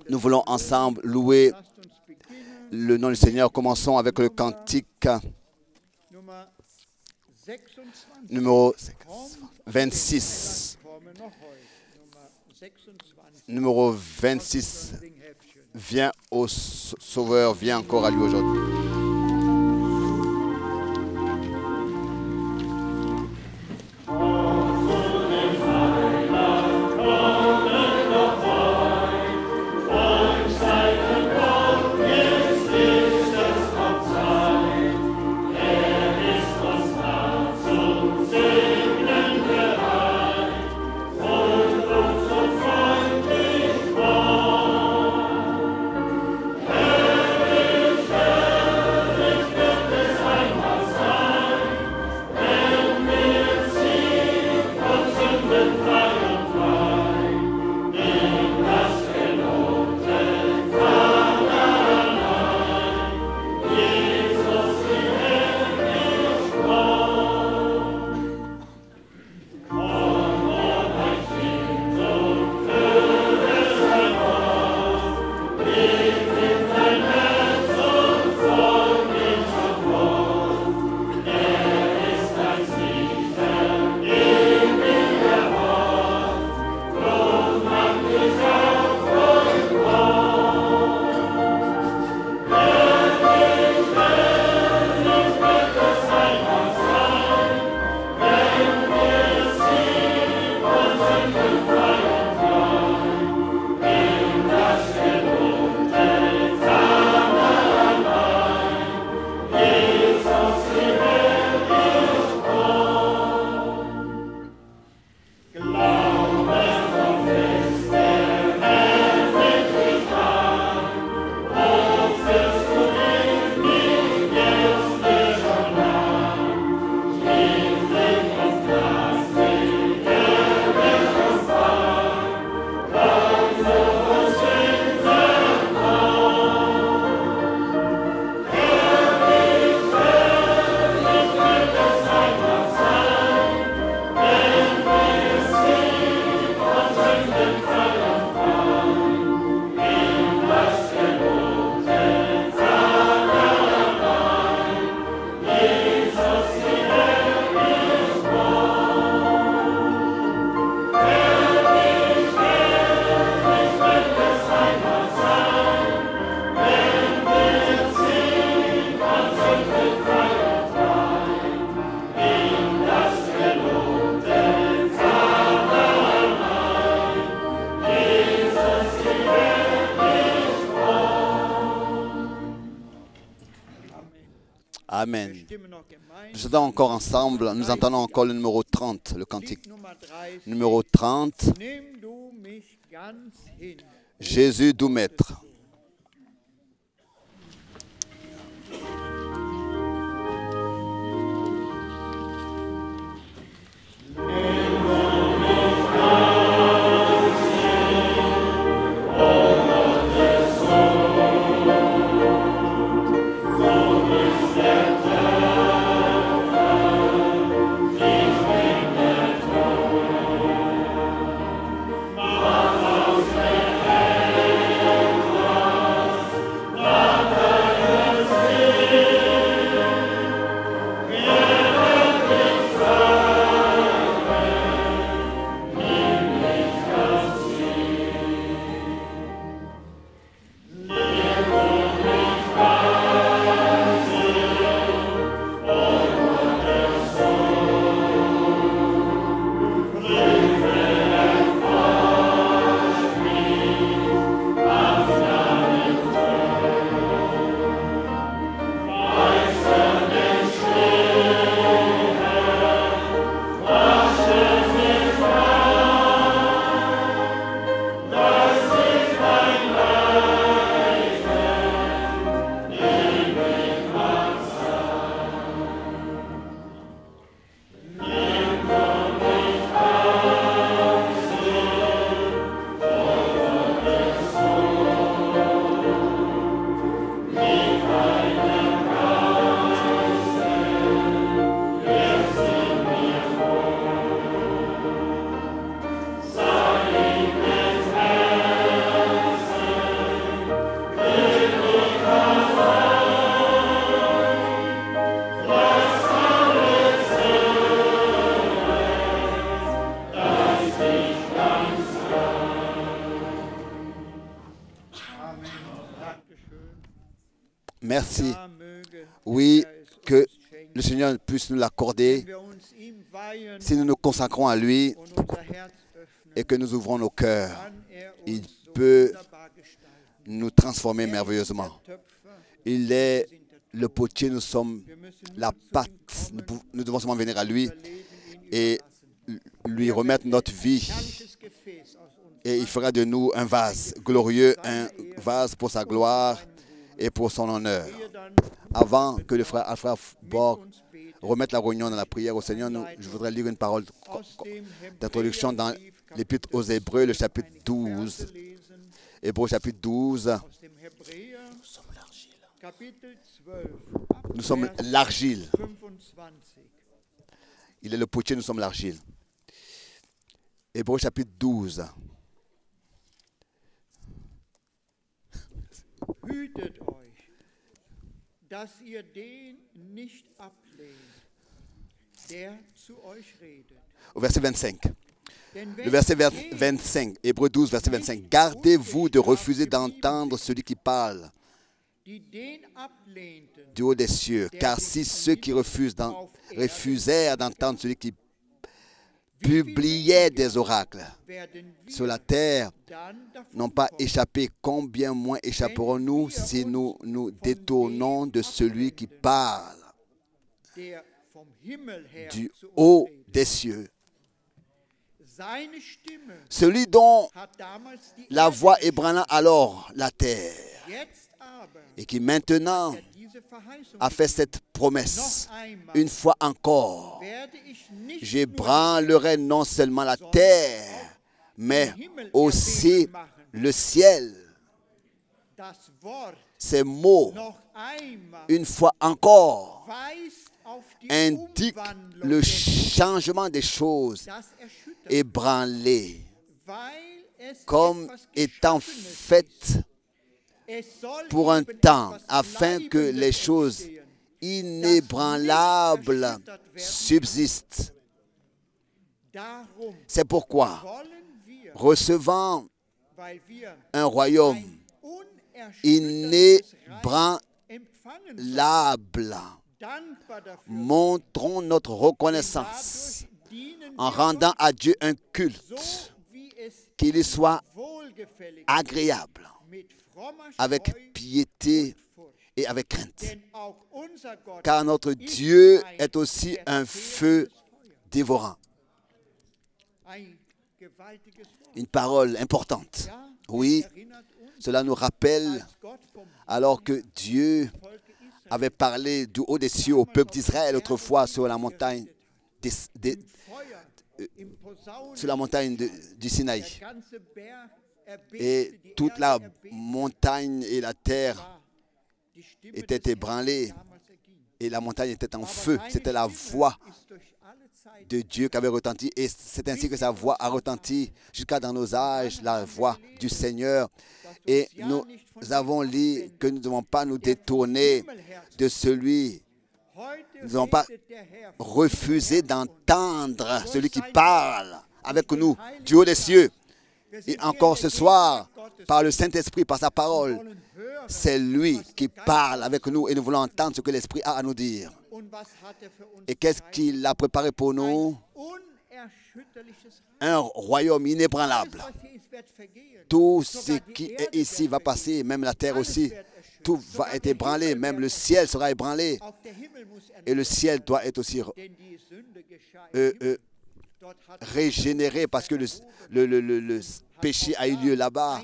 Nous voulons ensemble louer le nom du Seigneur. Commençons avec le cantique numéro 26. Numéro 26. Viens au Sauveur, viens encore à lui aujourd'hui. Amen. Nous sommes encore ensemble, nous entendons encore le numéro 30, le cantique. Numéro 30, Jésus doux maître. Aus der Welt Merci. Oui, que le Seigneur puisse nous l'accorder si nous nous consacrons à lui et que nous ouvrons nos cœurs. Il peut nous transformer merveilleusement. Il est le potier, nous sommes la pâte. Nous devons seulement venir à lui et lui remettre notre vie. Et il fera de nous un vase glorieux, un vase pour sa gloire et pour son honneur. Avant que le frère Alfred Borg remette la réunion dans la prière au Seigneur, je voudrais lire une parole d'introduction dans l'Épître aux Hébreux, le chapitre 12. Hébreux chapitre 12. Nous sommes l'argile. Il est le potier, nous sommes l'argile. Hébreux chapitre 12. Hütet euch, dass ihr den nicht ablehnt, der zu euch redet. Au verset 25. Le verset 25, Hébreux 12, verset 25. Gardez-vous de refuser d'entendre celui qui parle du haut des cieux, car si ceux qui refusèrent d'entendre celui qui publiait des oracles sur la terre n'ont pas échappé, combien moins échapperons-nous si nous nous détournons de celui qui parle du haut des cieux. Celui dont la voix ébranla alors la terre et qui maintenant a fait cette promesse. Une fois encore, j'ébranlerai non seulement la terre, mais aussi le ciel. Ces mots, une fois encore, indiquent le changement des choses ébranlées, comme étant faites pour un temps, afin que les choses inébranlables subsistent. C'est pourquoi, recevant un royaume inébranlable, montrons notre reconnaissance en rendant à Dieu un culte qui lui soit agréable, avec piété et avec crainte. Car notre Dieu est aussi un feu dévorant. Une parole importante. Oui, cela nous rappelle alors que Dieu avait parlé du haut des cieux au peuple d'Israël autrefois sur la montagne du Sinaï. Et toute la montagne et la terre étaient ébranlées et la montagne était en feu. C'était la voix de Dieu qui avait retenti et c'est ainsi que sa voix a retenti jusqu'à dans nos âges, la voix du Seigneur. Et nous avons lu que nous ne devons pas nous détourner de celui. Nous ne devons pas refuser d'entendre celui qui parle avec nous du haut des cieux. Et encore ce soir, par le Saint-Esprit, par sa parole, c'est lui qui parle avec nous et nous voulons entendre ce que l'Esprit a à nous dire. Et qu'est-ce qu'il a préparé pour nous? Un royaume inébranlable. Tout ce qui est ici va passer, même la terre aussi. Tout va être ébranlé, même le ciel sera ébranlé. Et le ciel doit être aussi régénéré parce que le péché a eu lieu là-bas.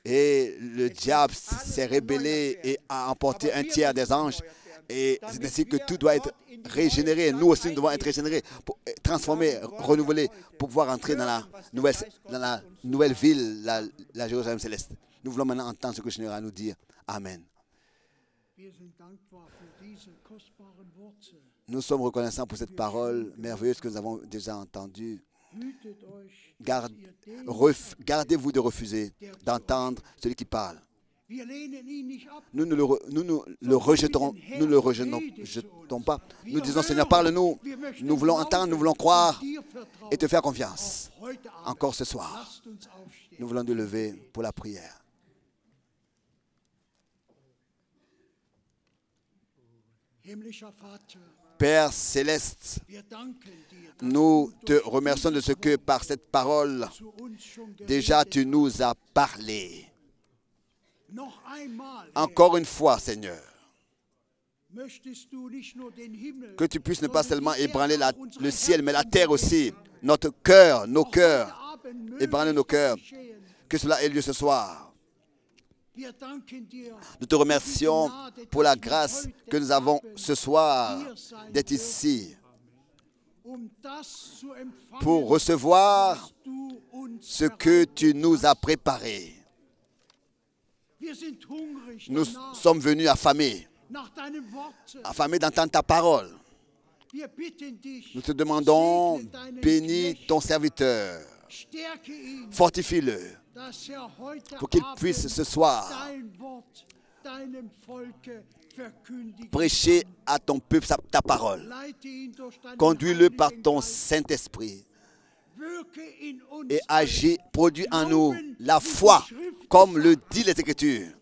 Et le diable s'est rébellé et a emporté un tiers des anges. Et c'est ainsi que tout doit être régénéré. Nous aussi, nous devons être régénérés, transformés, renouvelés, pour pouvoir entrer dans la nouvelle ville, la Jérusalem céleste. Nous voulons maintenant entendre ce que le Seigneur a à nous dire. Amen. Nous sommes reconnaissants pour cette parole merveilleuse que nous avons déjà entendue. Gardez-vous de refuser d'entendre celui qui parle. Nous ne le rejetons pas. Nous disons, Seigneur, parle-nous. Nous voulons entendre, nous voulons croire et te faire confiance. Encore ce soir, nous voulons nous lever pour la prière. Père céleste, nous te remercions de ce que par cette parole, déjà tu nous as parlé. Encore une fois, Seigneur, que tu puisses ne pas seulement ébranler le ciel, mais la terre aussi, notre cœur, nos cœurs, ébranler nos cœurs, que cela ait lieu ce soir. Nous te remercions pour la grâce que nous avons ce soir d'être ici pour recevoir ce que tu nous as préparé. Nous sommes venus affamés d'entendre ta parole. Nous te demandons, bénis ton serviteur, fortifie-le, pour qu'il puisse ce soir prêcher à ton peuple ta parole. Conduis-le par ton Saint-Esprit et agis, produis en nous la foi, comme le dit les Écritures.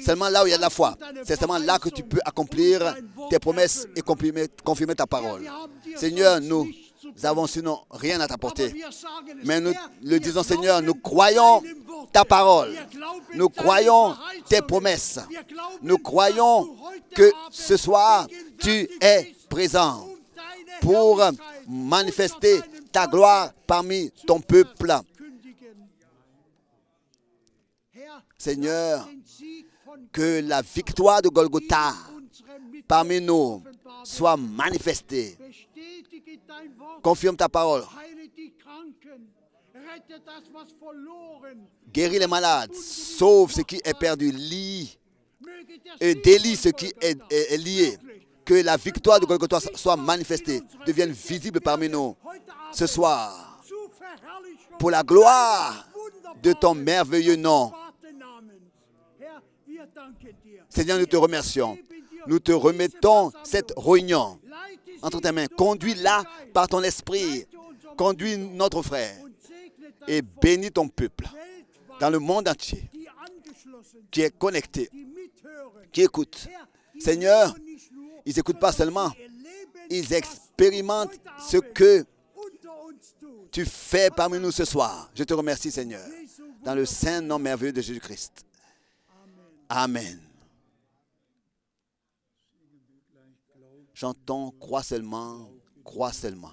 Seulement là où il y a de la foi, c'est seulement là que tu peux accomplir tes promesses et confirmer ta parole. Seigneur, nous avons sinon rien à t'apporter. Mais nous le disons, Seigneur, nous croyons ta parole. Nous croyons tes promesses. Nous croyons que ce soir, tu es présent pour manifester ta gloire parmi ton peuple. Seigneur, que la victoire de Golgotha parmi nous soit manifestée. Confirme ta parole. Guéris les malades. Sauve ce qui est perdu. Lie et délie ce qui est lié. Que la victoire de Golgotha soit manifestée, devienne visible parmi nous ce soir. Pour la gloire de ton merveilleux nom. Seigneur, nous te remercions. Nous te remettons cette réunion entre tes mains. Conduis-la par ton esprit. Conduis notre frère. Et bénis ton peuple dans le monde entier qui est connecté, qui écoute. Seigneur, ils n'écoutent pas seulement, ils expérimentent ce que tu fais parmi nous ce soir. Je te remercie, Seigneur, dans le saint nom merveilleux de Jésus-Christ. Amen. Chantons, crois seulement, crois seulement.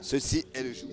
Ceci est le jour.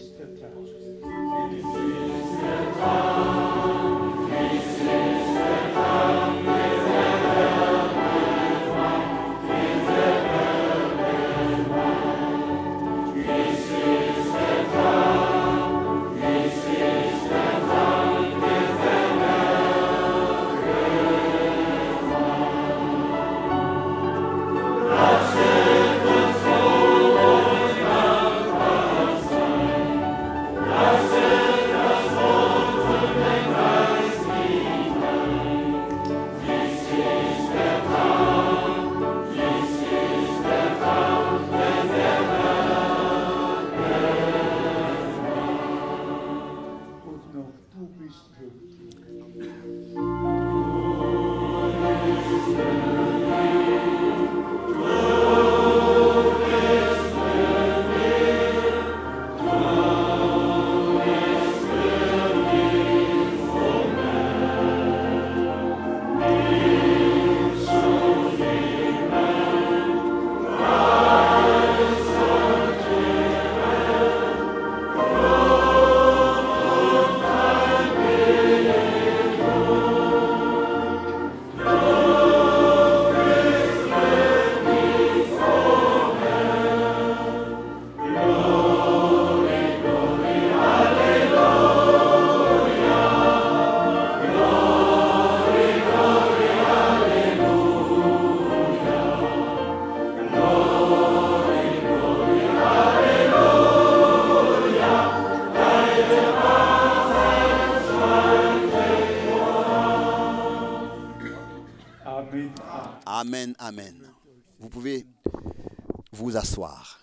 asseoir.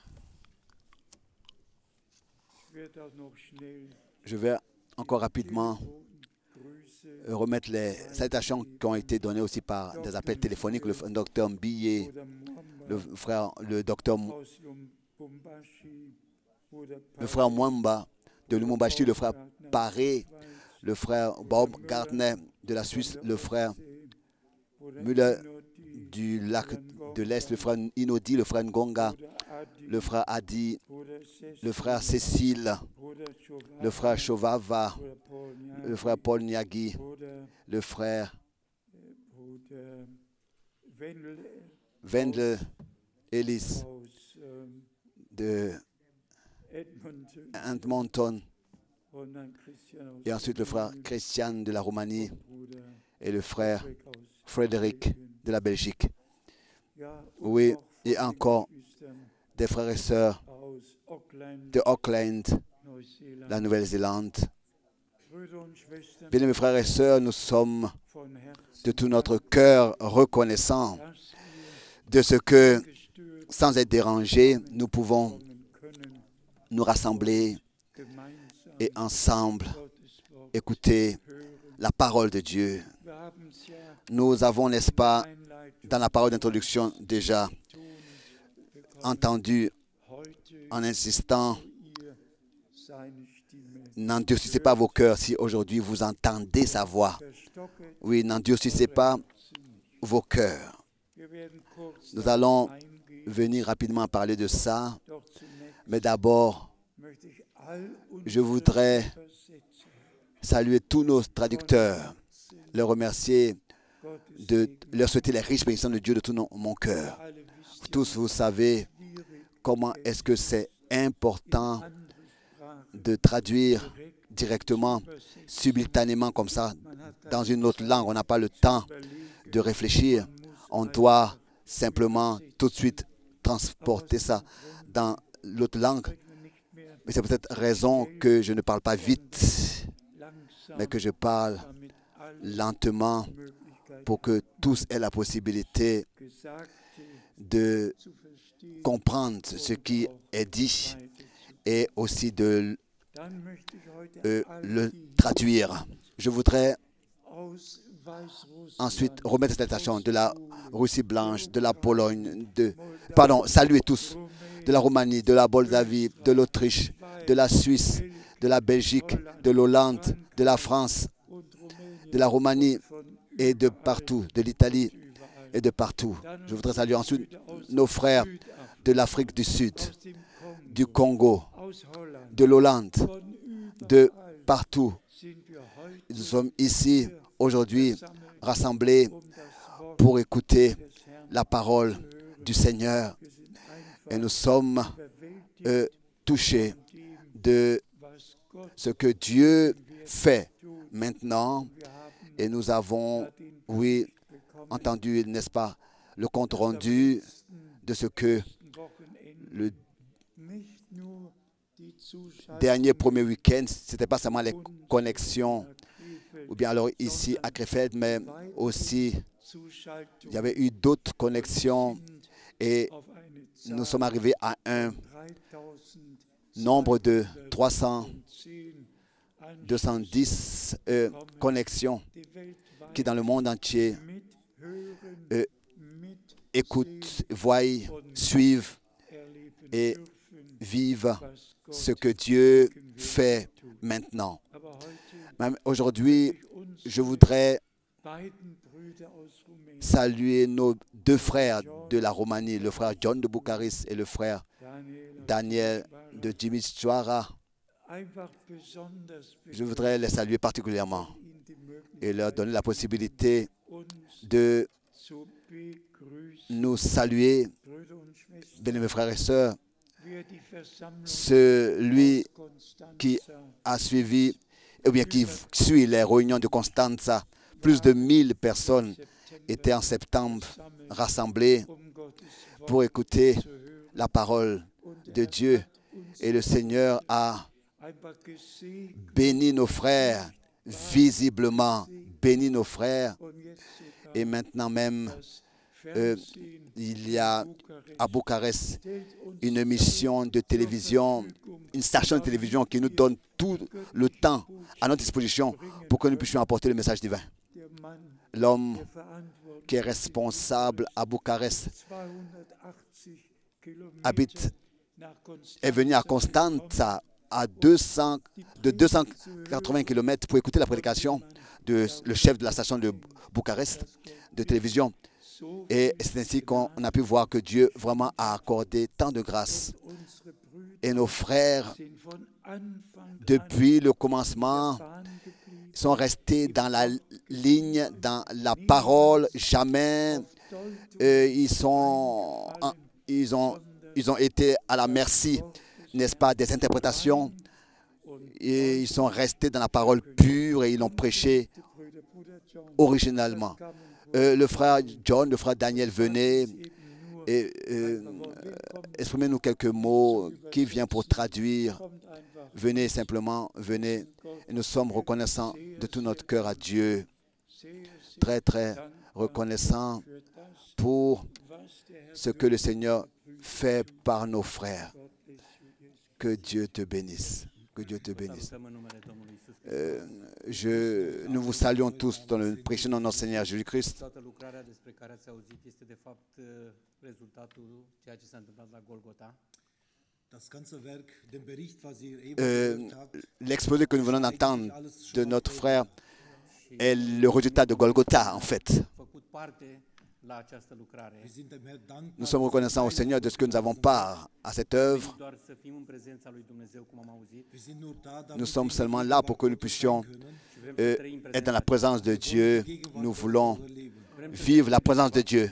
Je vais encore rapidement remettre les salutations qui ont été données aussi par des appels téléphoniques. Le docteur Mbilé, le docteur Mwamba de Lumumbashi, le frère Paré, le frère Bob Gardner de la Suisse, le frère Müller du lac de l'Est, le frère Inodi, le frère Ngonga, le frère Adi, le frère Cécile, le frère Chovava, le frère Paul Niagi, le frère Wendel Ellis de Edmonton, et ensuite le frère Christian de la Roumanie et le frère Frédéric de la Belgique. Oui, et encore des frères et sœurs de Auckland, la Nouvelle-Zélande. Bien, mes frères et sœurs, nous sommes de tout notre cœur reconnaissants de ce que, sans être dérangés, nous pouvons nous rassembler et ensemble écouter la parole de Dieu. Nous avons, n'est-ce pas, dans la parole d'introduction déjà entendu en insistant, n'endurcissez pas vos cœurs si aujourd'hui vous entendez sa voix. Oui, n'endurcissez pas vos cœurs. Nous allons venir rapidement parler de ça, mais d'abord, je voudrais saluer tous nos traducteurs, leur remercier, de leur souhaiter les riches bénédictions de Dieu de tout mon cœur. Tous, vous savez comment est-ce que c'est important de traduire directement, simultanément comme ça, dans une autre langue. On n'a pas le temps de réfléchir. On doit simplement tout de suite transporter ça dans l'autre langue. Mais c'est peut-être raison que je ne parle pas vite, mais que je parle lentement pour que tous aient la possibilité de comprendre ce qui est dit et aussi de le traduire. Je voudrais ensuite remettre cette attention de la Russie blanche, de la Pologne, saluer tous, de la Roumanie, de la Moldavie, de l'Autriche, de la Suisse, de la Belgique, de l'Hollande, de la France, de la Roumanie et de partout, de l'Italie et de partout. Je voudrais saluer ensuite nos frères de l'Afrique du Sud, du Congo, de l'Hollande, de partout. Nous sommes ici aujourd'hui rassemblés pour écouter la parole du Seigneur et nous sommes touchés de ce que Dieu fait maintenant et nous avons, oui, entendu, n'est-ce pas, le compte rendu de ce que le dernier premier week-end, ce n'était pas seulement les connexions, ou bien alors ici à Krefeld, mais aussi il y avait eu d'autres connexions et nous sommes arrivés à un nombre de 210 connexions qui dans le monde entier écoutent, voient, suivent et vivent ce que Dieu fait maintenant. Même aujourd'hui, je voudrais saluer nos deux frères de la Roumanie, le frère John de Bucarest et le frère Daniel de Timișoara. Je voudrais les saluer particulièrement et leur donner la possibilité de nous saluer, bien mes frères et sœurs. Celui qui a suivi, ou bien qui suit les réunions de Constanza, plus de 1000 personnes étaient en septembre rassemblées pour écouter la parole de Dieu. Et le Seigneur a béni nos frères, visiblement béni nos frères. Et maintenant même, il y a à Bucarest une émission de télévision, une station de télévision qui nous donne tout le temps à notre disposition pour que nous puissions apporter le message divin. L'homme qui est responsable à Bucarest est venu à Constanța de 280 km pour écouter la prédication de le chef de la station de Bucarest de télévision. Et c'est ainsi qu'on a pu voir que Dieu vraiment a accordé tant de grâce. Et nos frères, depuis le commencement, sont restés dans la ligne, dans la parole, jamais ils ont été à la merci, n'est-ce pas, des interprétations. Et ils sont restés dans la parole pure et ils l'ont prêché originalement. Le frère John, le frère Daniel venait et exprimez-nous quelques mots. Qui vient pour traduire? Venez simplement, venez. Et nous sommes reconnaissants de tout notre cœur à Dieu. Très, très reconnaissants pour ce que le Seigneur fait par nos frères. Que Dieu te bénisse. Que Dieu te bénisse. Nous vous saluons tous dans le prêchant de notre Seigneur Jésus-Christ. L'exposé que nous venons d'entendre de notre frère est le résultat de Golgotha, en fait. Nous sommes reconnaissants au Seigneur de ce que nous avons part à cette œuvre. Nous sommes seulement là pour que nous puissions être dans la présence de Dieu. Nous voulons vivre la présence de Dieu.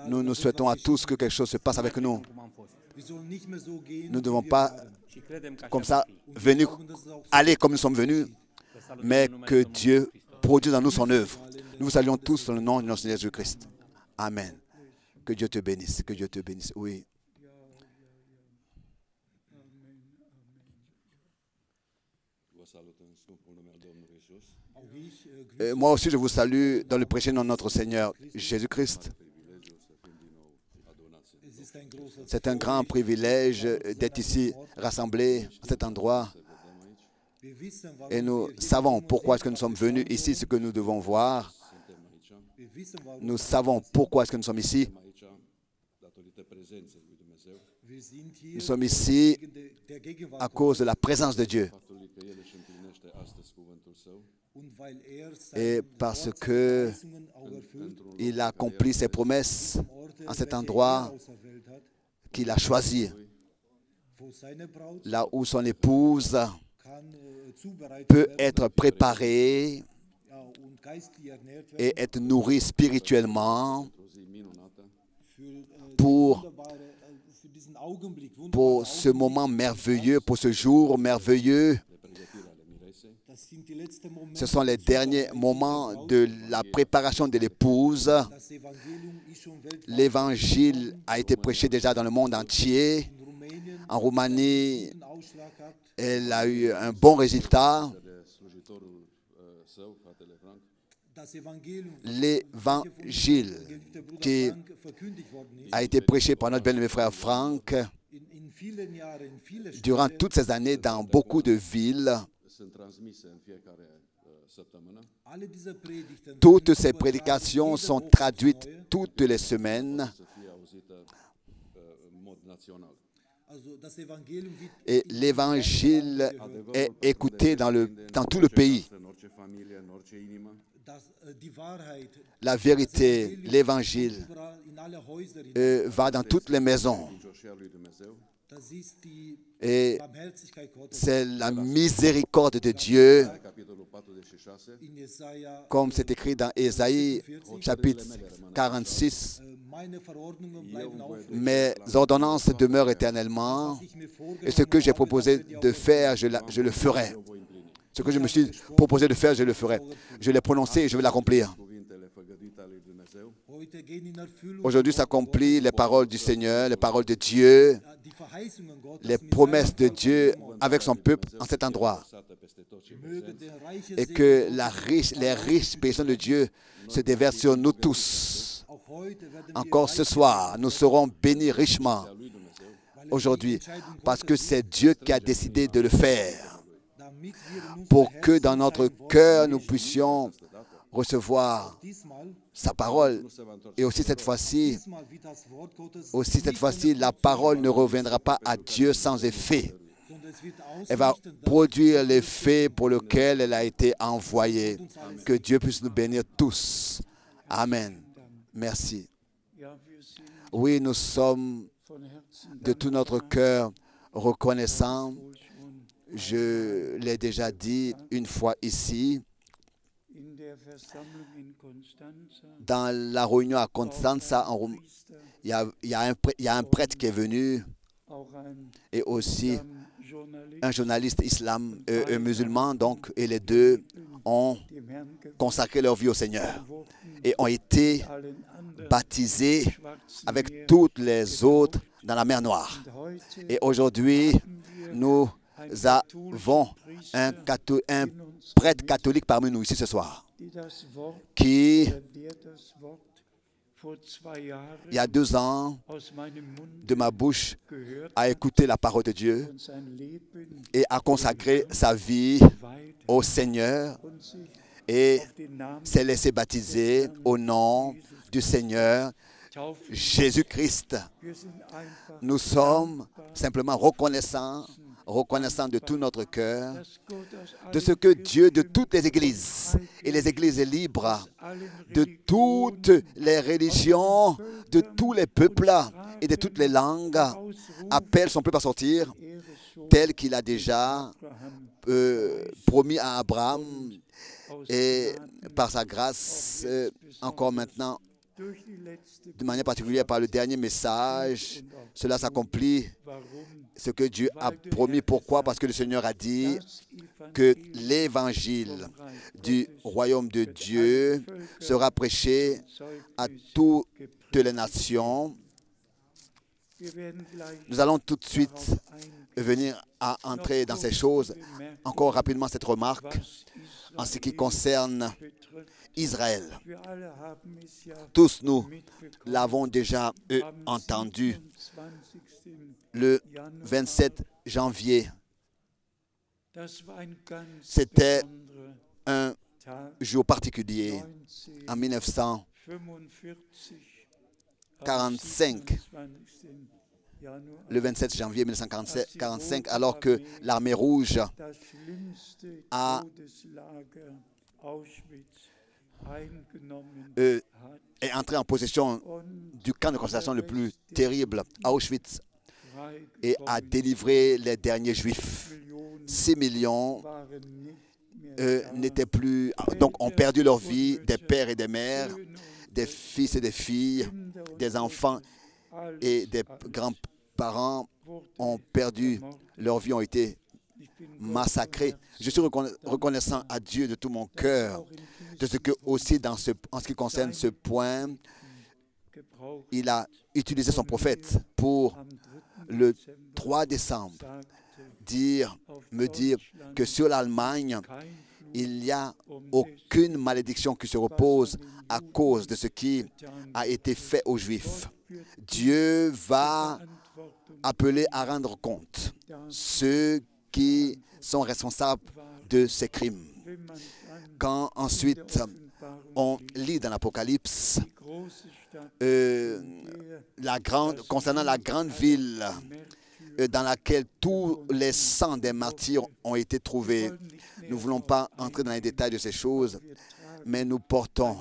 Nous souhaitons à tous que quelque chose se passe avec nous. Nous ne devons pas, comme ça, aller comme nous sommes venus, mais que Dieu produise en nous son œuvre. Nous vous saluons tous dans le nom de notre Seigneur Jésus-Christ. Amen. Que Dieu te bénisse. Que Dieu te bénisse. Oui. Moi aussi, je vous salue dans le prêcher de notre Seigneur Jésus-Christ. C'est un grand privilège d'être ici rassemblés à cet endroit. Et nous savons pourquoi est-ce que nous sommes venus ici, ce que nous devons voir. Nous savons pourquoi est-ce que nous sommes ici. Nous sommes ici à cause de la présence de Dieu. Et parce qu'il a accompli ses promesses en cet endroit qu'il a choisi, là où son épouse peut être préparée et être nourrie spirituellement pour ce moment merveilleux, pour ce jour merveilleux. Ce sont les derniers moments de la préparation de l'épouse. L'évangile a été prêché déjà dans le monde entier. En Roumanie, elle a eu un bon résultat. L'évangile qui a été prêché par notre bien-aimé frère Franck durant toutes ces années dans beaucoup de villes. Toutes ces prédications sont traduites toutes les semaines. Et l'évangile est écouté dans tout le pays. La vérité, l'évangile va dans toutes les maisons. Et c'est la miséricorde de Dieu, comme c'est écrit dans Ésaïe, chapitre 46. Mes ordonnances demeurent éternellement, et ce que j'ai proposé de faire, je le ferai. Ce que je me suis proposé de faire, je le ferai. Je l'ai prononcé et je vais l'accomplir. Aujourd'hui s'accomplissent les paroles du Seigneur, les paroles de Dieu, les promesses de Dieu avec son peuple en cet endroit. Et que les riches bénédictions de Dieu se déversent sur nous tous. Encore ce soir, nous serons bénis richement aujourd'hui parce que c'est Dieu qui a décidé de le faire pour que dans notre cœur, nous puissions recevoir sa parole. Et aussi cette fois-ci, la parole ne reviendra pas à Dieu sans effet. Elle va produire l'effet pour lequel elle a été envoyée. Que Dieu puisse nous bénir tous. Amen. Merci. Oui, nous sommes de tout notre cœur reconnaissants. Je l'ai déjà dit une fois ici, dans la réunion à Constanza, il y a un prêtre qui est venu et aussi un journaliste musulman, donc, et les deux ont consacré leur vie au Seigneur et ont été baptisés avec toutes les autres dans la mer Noire. Et aujourd'hui, nous avons un prêtre catholique parmi nous ici ce soir qui, il y a 2 ans, de ma bouche, a écouté la parole de Dieu et a consacré sa vie au Seigneur et s'est laissé baptiser au nom du Seigneur Jésus-Christ. Nous sommes simplement reconnaissants de tout notre cœur de ce que Dieu de toutes les églises, et les églises libres, de toutes les religions, de tous les peuples et de toutes les langues, appelle son peuple à sortir tel qu'il a déjà promis à Abraham et par sa grâce, encore maintenant, de manière particulière par le dernier message, cela s'accomplit, ce que Dieu a promis. Pourquoi? Parce que le Seigneur a dit que l'évangile du royaume de Dieu sera prêché à toutes les nations. Nous allons tout de suite venir à entrer dans ces choses. Encore rapidement cette remarque en ce qui concerne Israël. Tous nous l'avons déjà entendu le 27 janvier. C'était un jour particulier en 1945, le 27 janvier 1945, alors que l'armée rouge est entrée en possession du camp de concentration le plus terrible, Auschwitz, et a délivré les derniers Juifs. 6 millions n'étaient plus, donc ont perdu leur vie, des pères et des mères, des fils et des filles, des enfants et des grands-parents ont perdu leur vie, ont été massacrés. Je suis reconnaissant à Dieu de tout mon cœur de ce que aussi en ce qui concerne ce point, il a utilisé son prophète pour le 3 décembre me dire que sur l'Allemagne, il n'y a aucune malédiction qui se repose à cause de ce qui a été fait aux Juifs. Dieu va appeler à rendre compte ceux qui sont responsables de ces crimes. Quand ensuite on lit dans l'Apocalypse concernant la grande ville dans laquelle tous les sangs des martyrs ont été trouvés. Nous ne voulons pas entrer dans les détails de ces choses, mais nous portons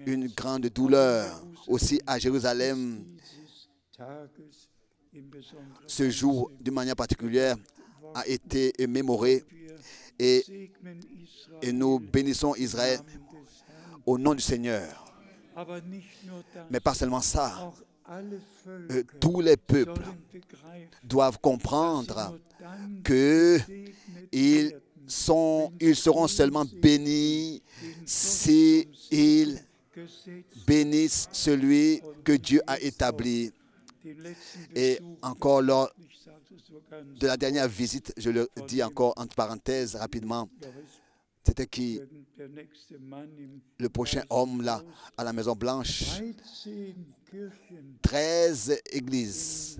une grande douleur aussi à Jérusalem. Ce jour, d'une manière particulière, a été mémoré et nous bénissons Israël au nom du Seigneur. Mais pas seulement ça, tous les peuples doivent comprendre qu'ils seront seulement bénis s'ils bénissent celui que Dieu a établi. Et encore lors de la dernière visite, je le dis encore entre parenthèses rapidement, C'était qui le prochain homme là à la Maison Blanche? 13 églises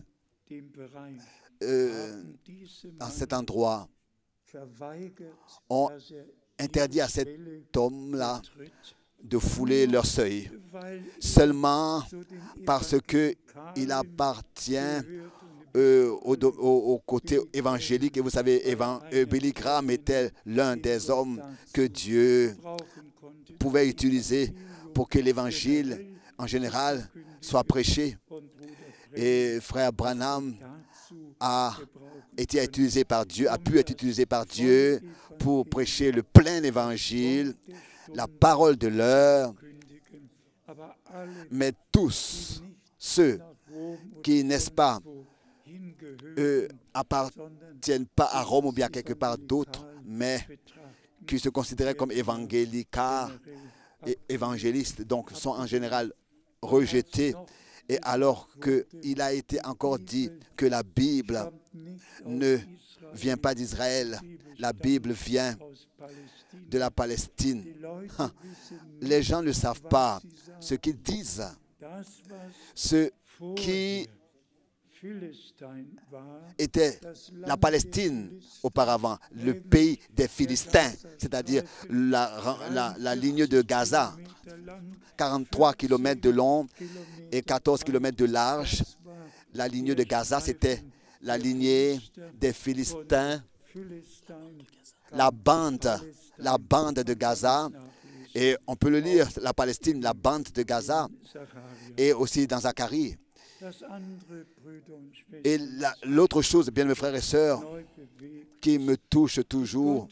dans cet endroit ont interdit à cet homme-là de fouler leur seuil, seulement parce qu'il appartient au côté évangélique. Et vous savez, Billy Graham était l'un des hommes que Dieu pouvait utiliser pour que l'évangile en général soit prêché. Et frère Branham a été utilisé par Dieu, a pu être utilisé par Dieu pour prêcher le plein évangile, la parole de l'heure. Mais tous ceux qui, n'est-ce pas, appartiennent pas à Rome ou bien quelque part d'autre, mais qui se considéraient comme évangélistes, donc sont en général rejetés. Et alors qu'il a été encore dit que la Bible ne vient pas d'Israël, la Bible vient de la Palestine. Les gens ne savent pas ce qu'ils disent. Ce qui était la Palestine auparavant, le pays des Philistins, c'est-à-dire la ligne de Gaza, 43 km de long et 14 km de large. La ligne de Gaza, c'était la lignée des Philistins, la bande de Gaza. Et on peut le lire, la Palestine, la bande de Gaza, et aussi dans Zacharie. Et l'autre chose, bien mes frères et sœurs, qui me touche toujours,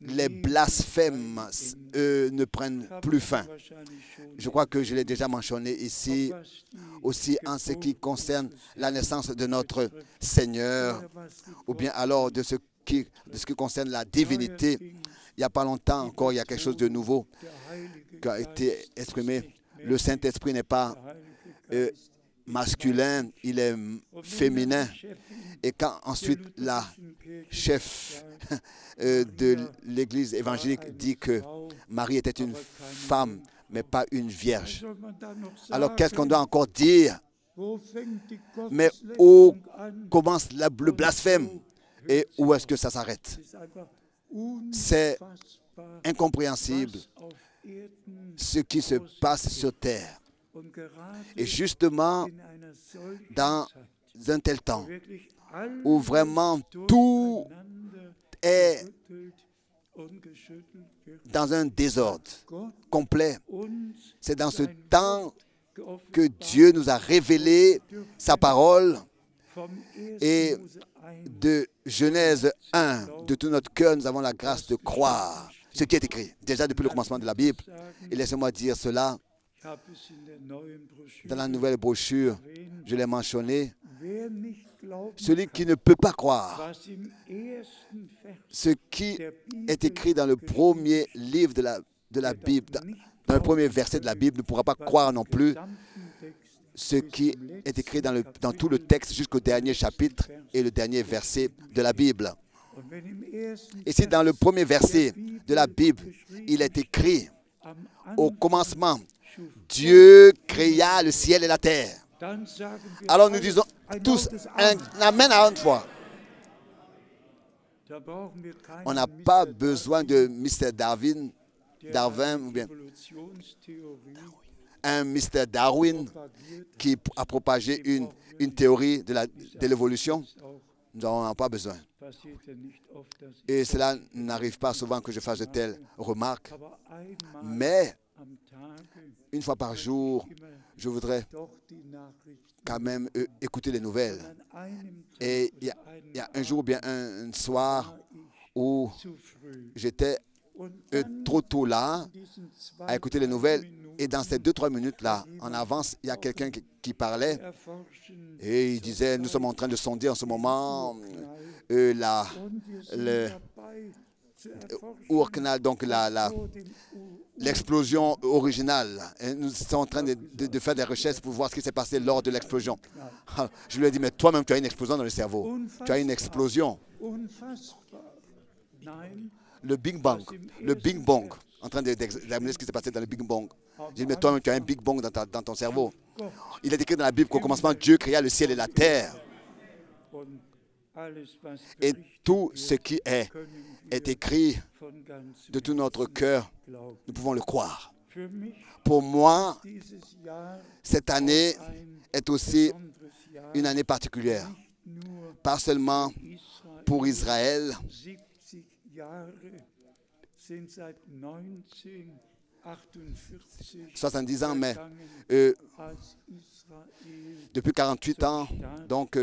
les blasphèmes ne prennent plus fin. Je crois que je l'ai déjà mentionné ici, aussi en ce qui concerne la naissance de notre Seigneur, ou bien alors de ce qui concerne la divinité. Il n'y a pas longtemps encore, il y a quelque chose de nouveau qui a été exprimé. Le Saint-Esprit n'est pas masculin, il est féminin. Et quand ensuite la chef de l'Église évangélique dit que Marie était une femme, mais pas une vierge. Alors qu'est-ce qu'on doit encore dire? Mais où commence le blasphème et où est-ce que ça s'arrête? C'est incompréhensible ce qui se passe sur terre. Et justement, dans un tel temps où vraiment tout est dans un désordre complet, c'est dans ce temps que Dieu nous a révélé sa parole. Et de Genèse 1, de tout notre cœur, nous avons la grâce de croire ce qui est écrit, déjà depuis le commencement de la Bible. Et laissez-moi dire cela, dans la nouvelle brochure, je l'ai mentionné, celui qui ne peut pas croire ce qui est écrit dans le premier livre de la Bible, dans le premier verset de la Bible, ne pourra pas croire non plus ce qui est écrit dans tout le texte jusqu'au dernier chapitre et le dernier verset de la Bible. Et si dans le premier verset de la Bible, il est écrit, au commencement, Dieu créa le ciel et la terre. Alors nous disons tous un amen à une fois. On n'a pas besoin de Mr. Darwin ou bien un Mr. Darwin qui a propagé une théorie de l'évolution. Nous n'en avons pas besoin. Et cela n'arrive pas souvent que je fasse de telles remarques. Mais une fois par jour, je voudrais quand même écouter les nouvelles. Et il y a un jour ou bien un soir où j'étais trop tôt là à écouter les nouvelles. Et dans ces 2-3 minutes-là, en avance, il y a quelqu'un qui parlait et il disait, nous sommes en train de sonder en ce moment donc l'explosion originale. Et nous sommes en train de faire des recherches pour voir ce qui s'est passé lors de l'explosion. Je lui ai dit, mais toi-même, tu as une explosion dans le cerveau. Tu as une explosion. le Big Bang, en train d'examiner ce qui s'est passé dans le Big Bang. J'ai dit, mais toi, tu as un Big Bang dans ton cerveau. Il est écrit dans la Bible qu'au commencement, Dieu créa le ciel et la terre. Et tout ce qui est écrit de tout notre cœur, nous pouvons le croire. Pour moi, cette année est aussi une année particulière. Pas seulement pour Israël. 70 ans, mais depuis 48 ans, donc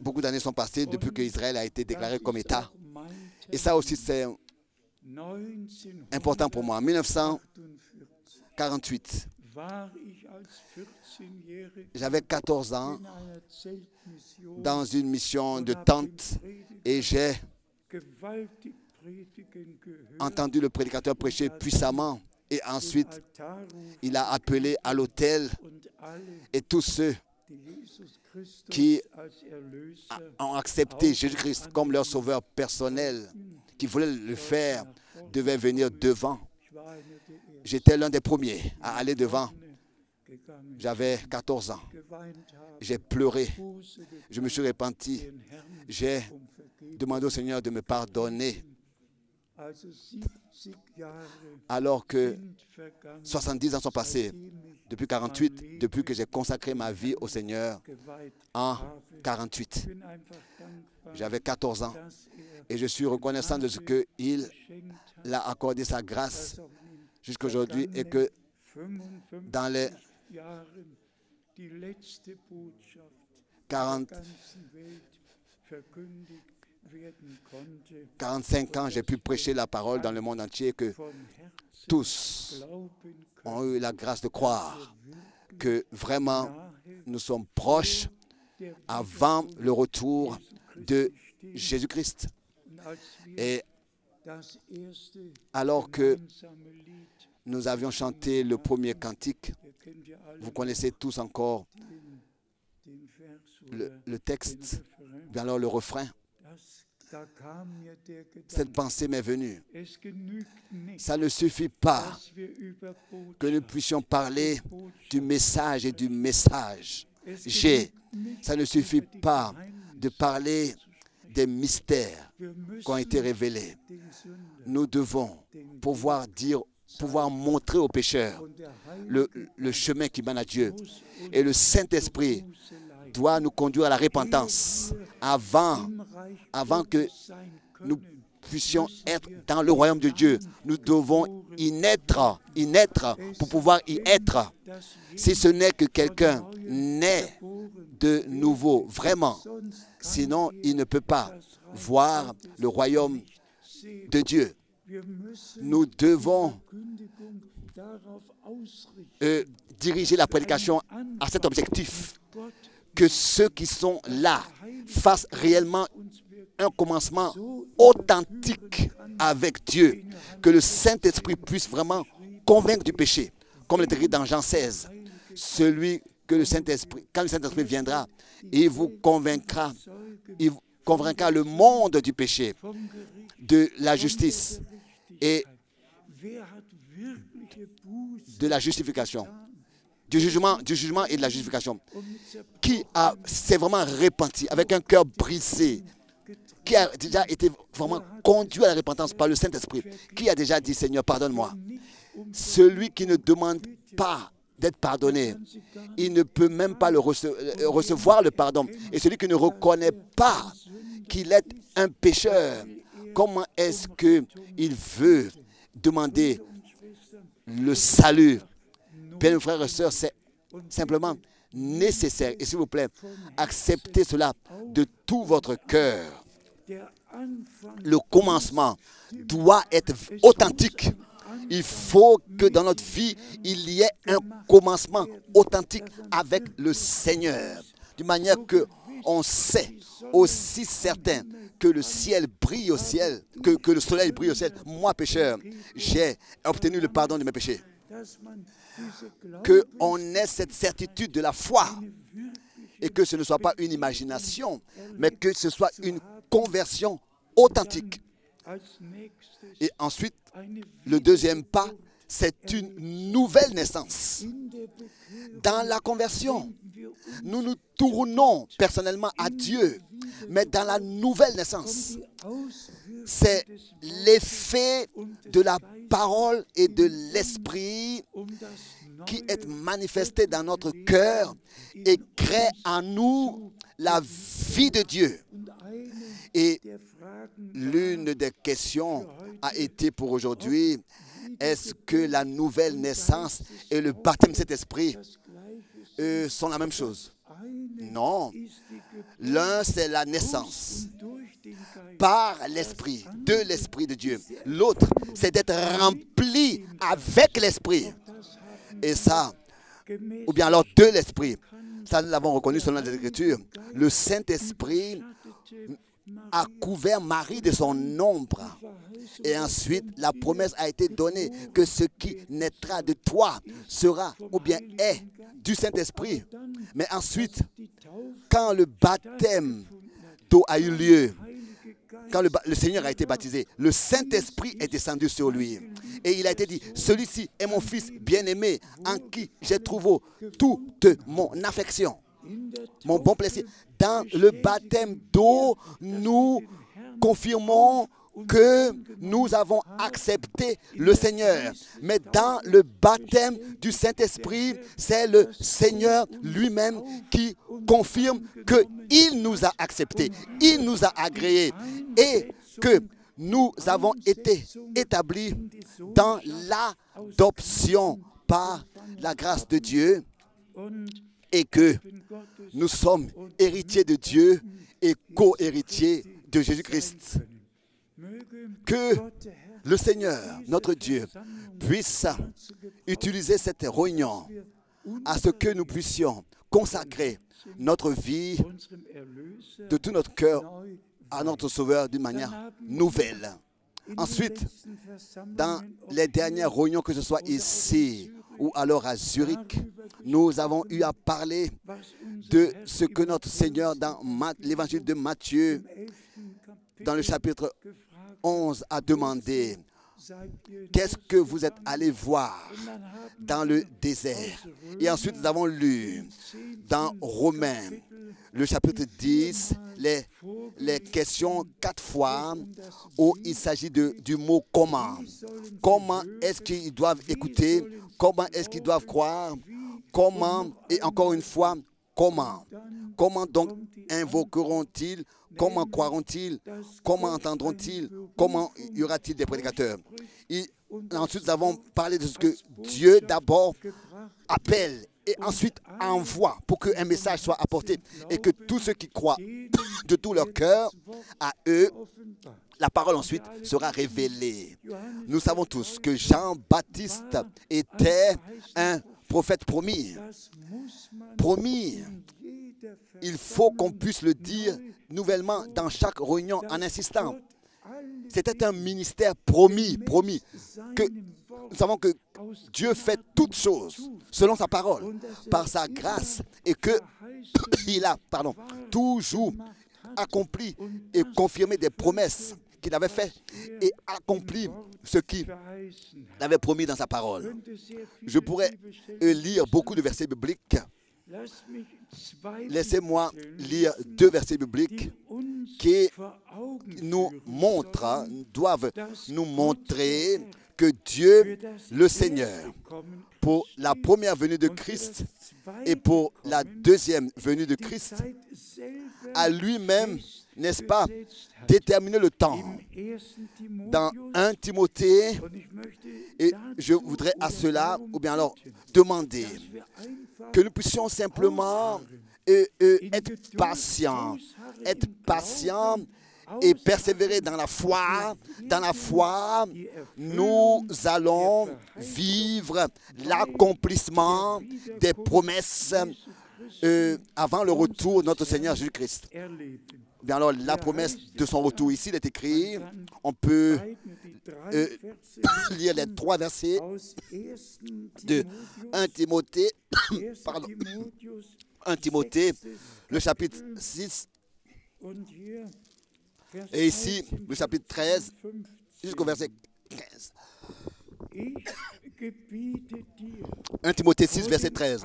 beaucoup d'années sont passées depuis qu'Israël a été déclaré comme État. Et ça aussi, c'est important pour moi. En 1948, j'avais 14 ans dans une mission de tente et j'ai entendu le prédicateur prêcher puissamment. Et ensuite, il a appelé à l'autel et tous ceux qui ont accepté Jésus-Christ comme leur sauveur personnel, qui voulaient le faire, devaient venir devant. J'étais l'un des premiers à aller devant. J'avais 14 ans. J'ai pleuré. Je me suis repenti. J'ai demandé au Seigneur de me pardonner. Alors que 70 ans sont passés, depuis 48, depuis que j'ai consacré ma vie au Seigneur en 48. J'avais 14 ans et je suis reconnaissant de ce qu'il a accordé sa grâce jusqu'à aujourd'hui et que dans les 45 ans, j'ai pu prêcher la parole dans le monde entier, que tous ont eu la grâce de croire que vraiment nous sommes proches avant le retour de Jésus-Christ. Et alors que nous avions chanté le premier cantique, vous connaissez tous encore le texte, bien alors le refrain. Cette pensée m'est venue. Ça ne suffit pas que nous puissions parler du message et du message. Ça ne suffit pas de parler des mystères qui ont été révélés. Nous devons pouvoir montrer aux pécheurs le chemin qui mène à Dieu. Et le Saint-Esprit doit nous conduire à la repentance avant que nous puissions être dans le royaume de Dieu. Nous devons y naître pour pouvoir y être. Si ce n'est que quelqu'un naît de nouveau, vraiment, sinon il ne peut pas voir le royaume de Dieu. Nous devons diriger la prédication à cet objectif, que ceux qui sont là fassent réellement un commencement authentique avec Dieu, que le Saint-Esprit puisse vraiment convaincre du péché, comme il est écrit dans Jean 16. Quand le Saint-Esprit viendra, il convaincra le monde du péché, de la justice et de la justification, du jugement et de la justification. Qui s'est vraiment repenti avec un cœur brisé, qui a déjà été vraiment conduit à la repentance par le Saint-Esprit, qui a déjà dit « Seigneur, pardonne-moi ». Celui qui ne demande pas d'être pardonné, il ne peut même pas recevoir le pardon. Et celui qui ne reconnaît pas qu'il est un pécheur, comment est-ce qu'il veut demander le salut? Bien, frères et sœurs, c'est simplement nécessaire. Et s'il vous plaît, acceptez cela de tout votre cœur. Le commencement doit être authentique. Il faut que dans notre vie, il y ait un commencement authentique avec le Seigneur. De manière qu'on sait aussi certain que le ciel brille au ciel, que le soleil brille au ciel. Moi, pécheur, j'ai obtenu le pardon de mes péchés. Qu'on ait cette certitude de la foi et que ce ne soit pas une imagination, mais que ce soit une conversion authentique. Et ensuite, le deuxième pas, c'est une nouvelle naissance. Dans la conversion, nous nous tournons personnellement à Dieu, mais dans la nouvelle naissance, c'est l'effet de la parole et de l'esprit qui est manifesté dans notre cœur et crée en nous la vie de Dieu. Et l'une des questions a été pour aujourd'hui, est-ce que la nouvelle naissance et le baptême de cet esprit sont la même chose? Non. L'un, c'est la naissance par l'esprit, de l'esprit de Dieu. L'autre, c'est d'être rempli avec l'esprit. Et ça, ou bien alors de l'esprit. Ça, nous l'avons reconnu selon les Écritures. Le Saint-Esprit a couvert Marie de son ombre. Et ensuite, la promesse a été donnée que ce qui naîtra de toi sera ou bien est du Saint-Esprit. Mais ensuite, quand le baptême d'eau a eu lieu, quand le Seigneur a été baptisé, le Saint-Esprit est descendu sur lui. Et il a été dit, celui-ci est mon Fils bien-aimé, en qui j'ai trouvé toute mon affection, mon bon plaisir. Dans le baptême d'eau, nous confirmons que nous avons accepté le Seigneur. Mais dans le baptême du Saint-Esprit, c'est le Seigneur lui-même qui confirme qu'il nous a acceptés, il nous a agréés et que nous avons été établis dans l'adoption par la grâce de Dieu et que nous sommes héritiers de Dieu et co-héritiers de Jésus-Christ. Que le Seigneur, notre Dieu, puisse utiliser cette réunion à ce que nous puissions consacrer notre vie de tout notre cœur à notre Sauveur d'une manière nouvelle. Ensuite, dans les dernières réunions, que ce soit ici ou alors à Zurich, nous avons eu à parler de ce que notre Seigneur, dans l'évangile de Matthieu, dans le chapitre 11, a demandé. Qu'est-ce que vous êtes allés voir dans le désert? Et ensuite, nous avons lu dans Romains, le chapitre 10, les questions 4 fois où il s'agit du mot « comment ». Comment est-ce qu'ils doivent écouter? Comment est-ce qu'ils doivent croire? Comment? Et encore une fois, comment? Comment donc invoqueront-ils? Comment croiront-ils? Comment entendront-ils? Comment y aura-t-il des prédicateurs? Et ensuite, nous avons parlé de ce que Dieu d'abord appelle et ensuite envoie pour qu'un message soit apporté et que tous ceux qui croient de tout leur cœur, à eux, la parole ensuite sera révélée. Nous savons tous que Jean-Baptiste était un prophète promis. Promis. Il faut qu'on puisse le dire nouvellement dans chaque réunion en insistant. C'était un ministère promis. Que nous savons que Dieu fait toutes choses selon sa parole, par sa grâce, et qu'il a toujours accompli et confirmé des promesses qu'il avait faites et accompli ce qu'il avait promis dans sa parole. Je pourrais lire beaucoup de versets bibliques. Laissez-moi lire 2 versets bibliques qui nous montrent, doivent nous montrer que Dieu, le Seigneur, pour la première venue de Christ et pour la deuxième venue de Christ, a lui-même, n'est-ce pas, déterminé le temps. Dans 1 Timothée, et je voudrais à cela, ou bien alors demander que nous puissions simplement être patients et persévérer dans la foi. Dans la foi, nous allons vivre l'accomplissement des promesses avant le retour de notre Seigneur Jésus-Christ. Bien alors, la promesse de son retour ici, il est écrit, on peut lire les 3 versets de 1 Timothée, 1 Timothée, le chapitre 6. Et ici, le chapitre 13 jusqu'au verset 15. 1 Timothée 6, verset 13.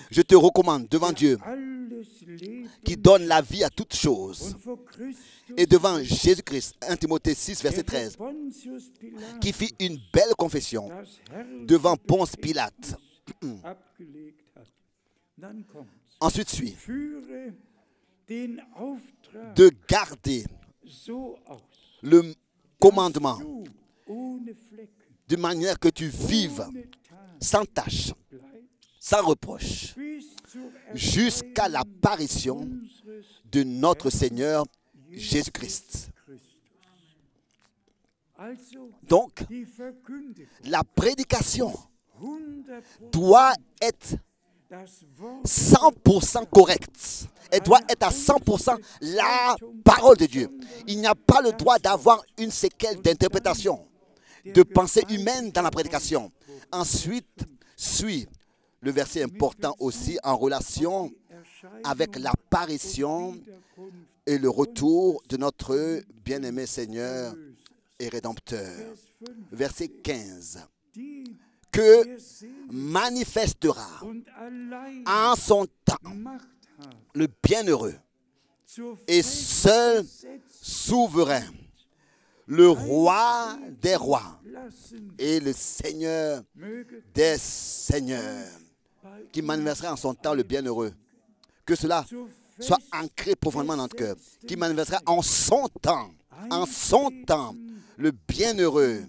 Je te recommande devant Dieu qui donne la vie à toutes choses et devant Jésus-Christ, 1 Timothée 6, verset 13, qui fit une belle confession devant Ponce Pilate. Ensuite suit de garder le commandement de manière que tu vives sans tache, sans reproche, jusqu'à l'apparition de notre Seigneur Jésus-Christ. Donc, la prédication doit être 100% correcte. Elle doit être à 100% la parole de Dieu. Il n'y a pas le droit d'avoir une séquelle d'interprétation, de pensée humaine dans la prédication. Ensuite, suit le verset important aussi en relation avec l'apparition et le retour de notre bien-aimé Seigneur et Rédempteur. Verset 15. Que manifestera en son temps le bienheureux et seul souverain, le roi des rois et le Seigneur des seigneurs, qui manifestera en son temps le bienheureux. Que cela soit ancré profondément dans notre cœur, qui manifestera en son temps, le bienheureux.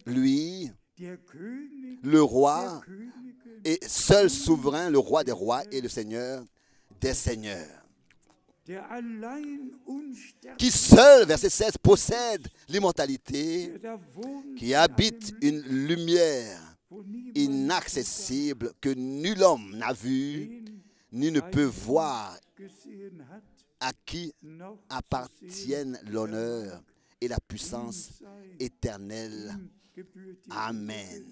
Lui, le roi et seul souverain, le roi des rois et le Seigneur des seigneurs, qui seul, verset 16, possède l'immortalité, qui habite une lumière inaccessible que nul homme n'a vue, ni ne peut voir, à qui appartiennent l'honneur et la puissance éternelle. Amen.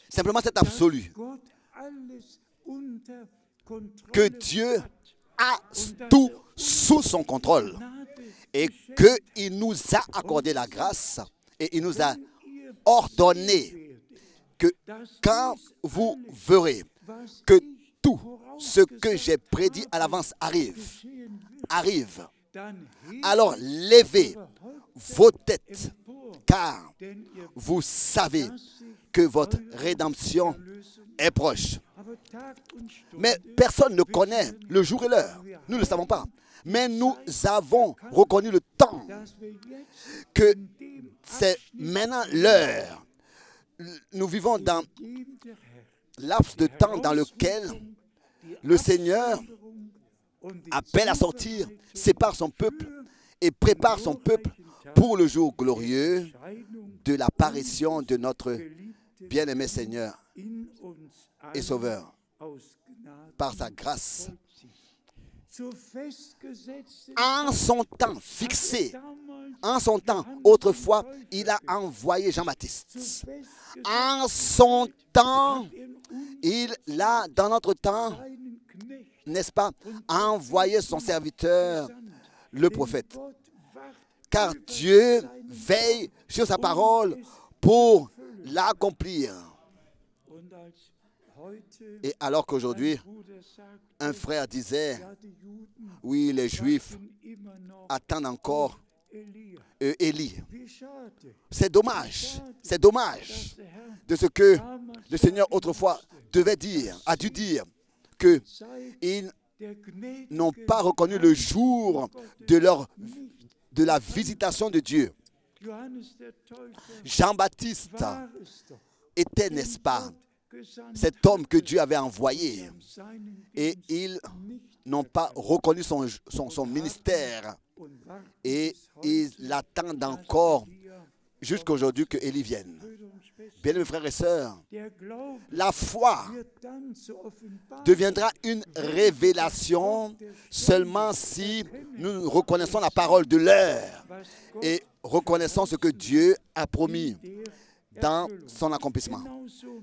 Simplement cet absolu, que Dieu a tout sous son contrôle et qu'il nous a accordé la grâce et il nous a ordonné que quand vous verrez que tout ce que j'ai prédit à l'avance arrive, alors levez vos têtes, car vous savez que votre rédemption est proche. Mais personne ne connaît le jour et l'heure. Nous ne le savons pas. Mais nous avons reconnu le temps, que c'est maintenant l'heure. Nous vivons dans laps de temps dans lequel le Seigneur appelle à sortir, sépare son peuple et prépare son peuple pour le jour glorieux de l'apparition de notre bien-aimé Seigneur et Sauveur par sa grâce. En son temps fixé, en son temps, autrefois, il a envoyé Jean-Baptiste. En son temps, il a, dans notre temps, n'est-ce pas, envoyé son serviteur, le prophète. Car Dieu veille sur sa parole pour l'accomplir. Et alors qu'aujourd'hui, un frère disait, oui, les Juifs attendent encore Élie. C'est dommage de ce que le Seigneur autrefois a dû dire, qu'ils n'ont pas reconnu le jour de la visitation de Dieu. Jean-Baptiste était, n'est-ce pas, cet homme que Dieu avait envoyé, et ils n'ont pas reconnu son ministère, et ils attendent encore jusqu'à aujourd'hui que Élie vienne. Bien mes frères et sœurs, la foi deviendra une révélation seulement si nous reconnaissons la parole de l'heure et reconnaissons ce que Dieu a promis. dans son accomplissement.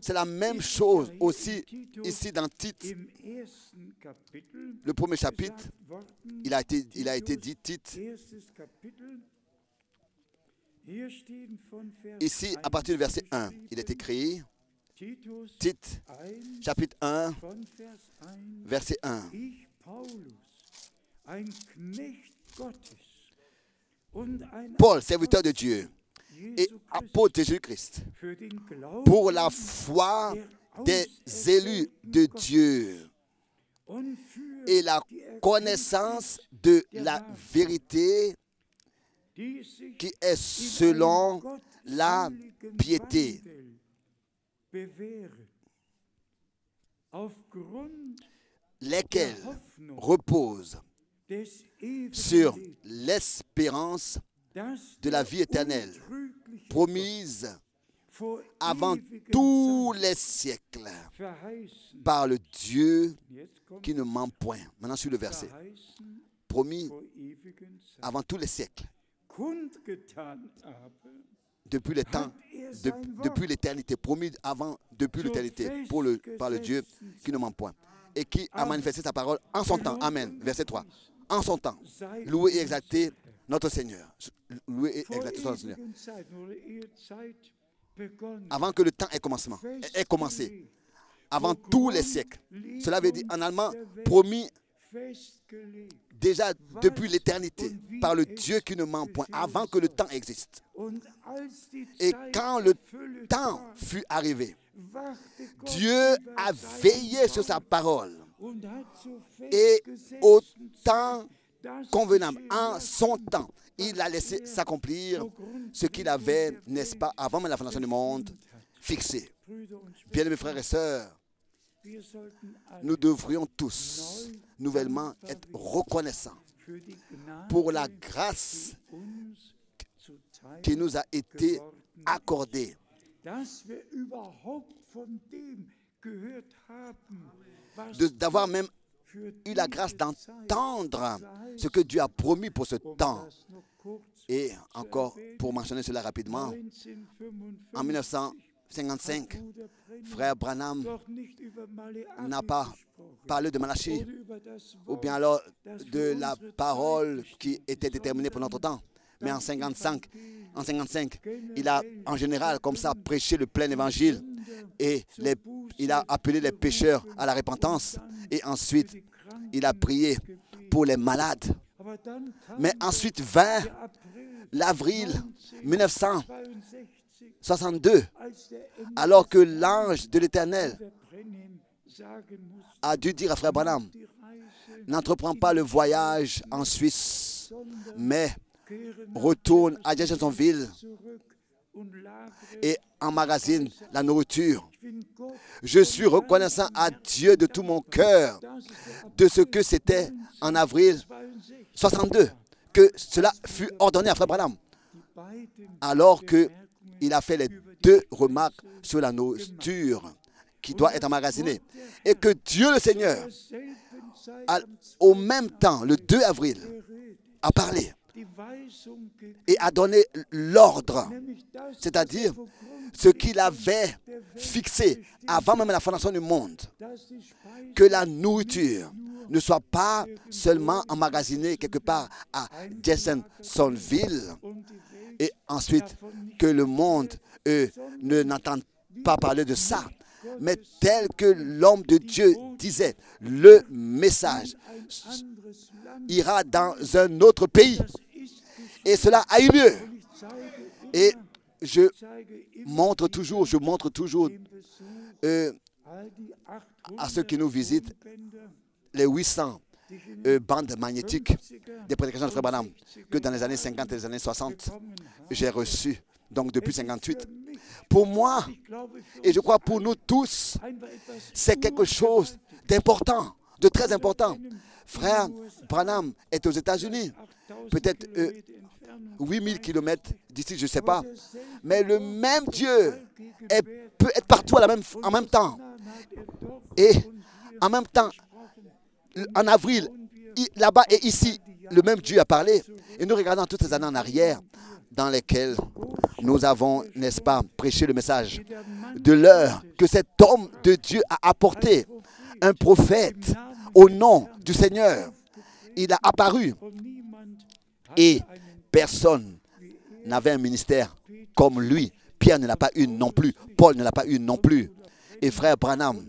C'est la même chose aussi ici dans Tite, le premier chapitre. Il a été dit Tite. Ici, à partir du verset 1, il est écrit, Tite, chapitre 1, verset 1. Paul, serviteur de Dieu et apôtre de Jésus-Christ, pour la foi des élus de Dieu et la connaissance de la vérité qui est selon la piété, lesquels reposent sur l'espérance de la vie éternelle, promise avant tous les siècles, par le Dieu qui ne ment point. Maintenant sur le verset. Promis avant tous les siècles. Depuis les temps, depuis l'éternité, promis depuis l'éternité, par le Dieu qui ne ment point, et qui a manifesté sa parole en son temps. Amen. Verset 3. En son temps. Loué et exalté notre Seigneur. Loué et exalté notre Seigneur. Avant que le temps ait commencé. Avant tous les siècles. Cela veut dire en allemand, promis déjà depuis l'éternité, par le Dieu qui ne ment point, avant que le temps existe. Et quand le temps fut arrivé, Dieu a veillé sur sa parole. Et au temps convenable, en son temps, il a laissé s'accomplir ce qu'il avait, n'est-ce pas, avant même la fondation du monde, fixé. Bien-aimés frères et sœurs, nous devrions tous nouvellement être reconnaissants pour la grâce qui nous a été accordée, d'avoir même eu la grâce d'entendre ce que Dieu a promis pour ce temps. Et encore, pour mentionner cela rapidement, en 1955, frère Branham n'a pas parlé de Malachie, ou bien alors de la parole qui était déterminée pour notre temps. Mais en 55, il a en général comme ça prêché le plein évangile et il a appelé les pécheurs à la repentance et ensuite il a prié pour les malades. Mais ensuite vint l'avril 1962, alors que l'ange de l'Éternel a dû dire à frère Branham, n'entreprends pas le voyage en Suisse, mais retourne à Jeffersonville et emmagasine la nourriture. Je suis reconnaissant à Dieu de tout mon cœur de ce que c'était en avril 62, que cela fut ordonné à frère Branham, alors qu'il a fait les deux remarques sur la nourriture qui doit être emmagasinée. Et que Dieu le Seigneur, au même temps, le 2 avril, a parlé et a donné l'ordre, c'est-à-dire ce qu'il avait fixé avant même la fondation du monde, que la nourriture ne soit pas seulement emmagasinée quelque part à Jeffersonville et ensuite que le monde n'entende pas parler de ça, mais tel que l'homme de Dieu disait, le message ira dans un autre pays. Et cela a eu lieu. Et je montre toujours à ceux qui nous visitent les 800 bandes magnétiques des prédications de frère Branham que dans les années 50 et les années 60, j'ai reçu, donc depuis 58. Pour moi, et je crois pour nous tous, c'est quelque chose d'important, de très important. Frère Branham est aux États-Unis, peut-être 8000 km d'ici, je ne sais pas. Mais le même Dieu peut être partout en même temps. Et en même temps, en avril, là-bas et ici, le même Dieu a parlé. Et nous regardons toutes ces années en arrière dans lesquelles Nous avons, n'est-ce pas, prêché le message de l'heure que cet homme de Dieu a apporté, un prophète, au nom du Seigneur. Il a apparu et personne n'avait un ministère comme lui. Pierre ne l'a pas eu non plus. Paul ne l'a pas eu non plus. Et frère Branham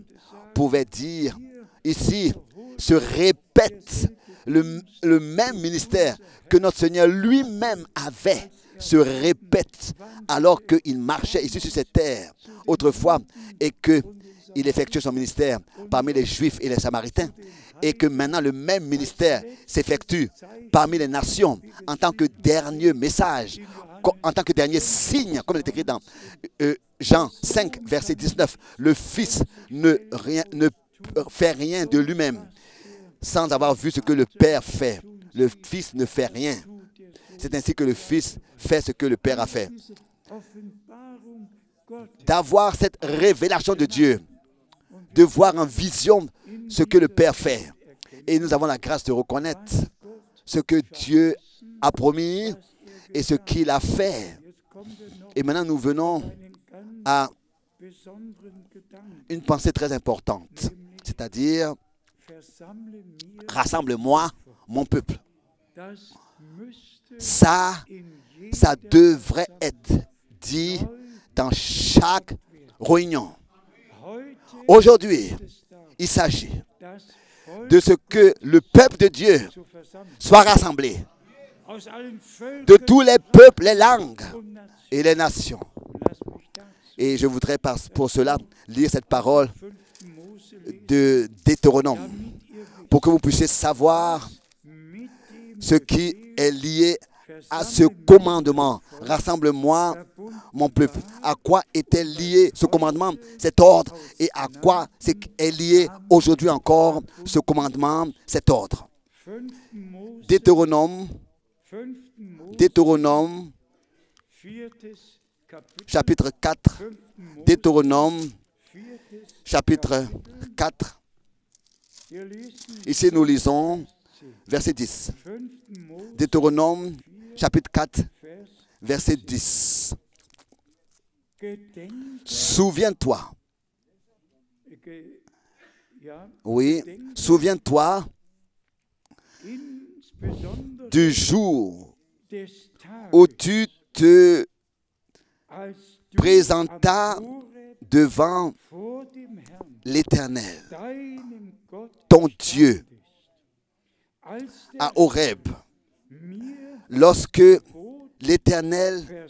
pouvait dire, ici se répète le même ministère que notre Seigneur lui-même avait, se répète alors qu'il marchait ici sur cette terre autrefois et qu'il effectuait son ministère parmi les Juifs et les Samaritains. Et que maintenant le même ministère s'effectue parmi les nations en tant que dernier message, en tant que dernier signe, comme il est écrit dans Jean 5, verset 19. Le Fils ne fait rien de lui-même sans avoir vu ce que le Père fait. Le Fils ne fait rien. C'est ainsi que le Fils fait ce que le Père a fait. D'avoir cette révélation de Dieu, de voir en vision ce que le Père fait. Et nous avons la grâce de reconnaître ce que Dieu a promis et ce qu'il a fait. Et maintenant, nous venons à une pensée très importante, c'est-à-dire, rassemble-moi, mon peuple. Ça devrait être dit dans chaque réunion. Aujourd'hui, il s'agit de ce que le peuple de Dieu soit rassemblé de tous les peuples, les langues et les nations. Et je voudrais pour cela lire cette parole de Deutéronome pour que vous puissiez savoir ce qui est lié à ce commandement. Rassemble-moi, mon peuple. À quoi était lié ce commandement, cet ordre, et à quoi est lié aujourd'hui encore ce commandement, cet ordre. Deutéronome, chapitre 4. Deutéronome, chapitre 4. Ici, nous lisons verset 10. Deutéronome, chapitre 4, verset 10. Souviens-toi. Oui, souviens-toi du jour où tu te présentas devant l'Éternel, ton Dieu, à Horeb, lorsque l'Éternel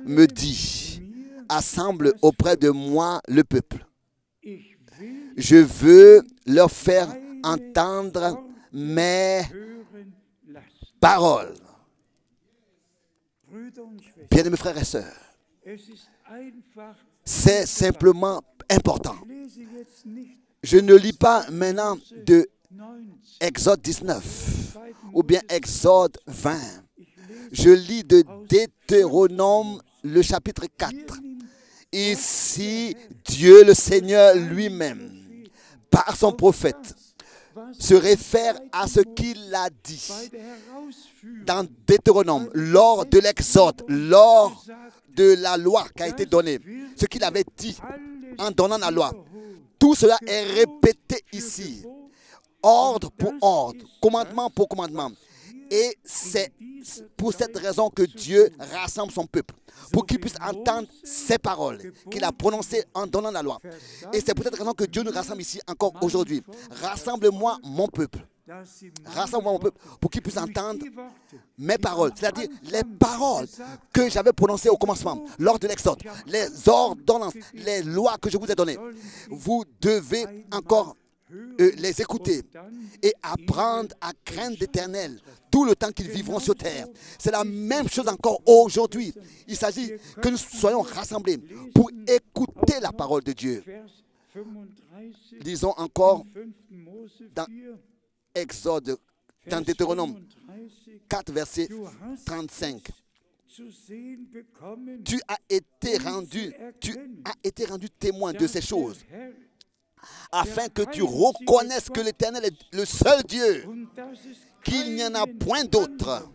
me dit, assemble auprès de moi le peuple. Je veux leur faire entendre mes paroles. Bien-aimés frères et sœurs, c'est simplement important. Je ne lis pas maintenant de Exode 19 ou bien Exode 20. Je lis de Deutéronome le chapitre 4. Ici, Dieu le Seigneur lui-même, par son prophète, se réfère à ce qu'il a dit dans Deutéronome, lors de l'Exode, lors de la loi qui a été donnée, ce qu'il avait dit en donnant la loi. Tout cela est répété ici, ordre pour ordre, commandement pour commandement. Et c'est pour cette raison que Dieu rassemble son peuple, pour qu'il puisse entendre ses paroles qu'il a prononcées en donnant la loi. Et c'est pour cette raison que Dieu nous rassemble ici encore aujourd'hui. Rassemble-moi mon peuple. Rassemble-moi mon peuple pour qu'il puisse entendre mes paroles, c'est-à-dire les paroles que j'avais prononcées au commencement, lors de l'Exode, les ordonnances, les lois que je vous ai données. Vous devez encore les écouter et apprendre à craindre l'Éternel tout le temps qu'ils vivront sur terre. C'est la même chose encore aujourd'hui. Il s'agit que nous soyons rassemblés pour écouter la parole de Dieu. Lisons encore dans Exode, dans Deutéronome 4, verset 35. Tu as été rendu témoin de ces choses, afin que tu reconnaisses que l'Éternel est le seul Dieu, qu'il n'y en a point d'autre.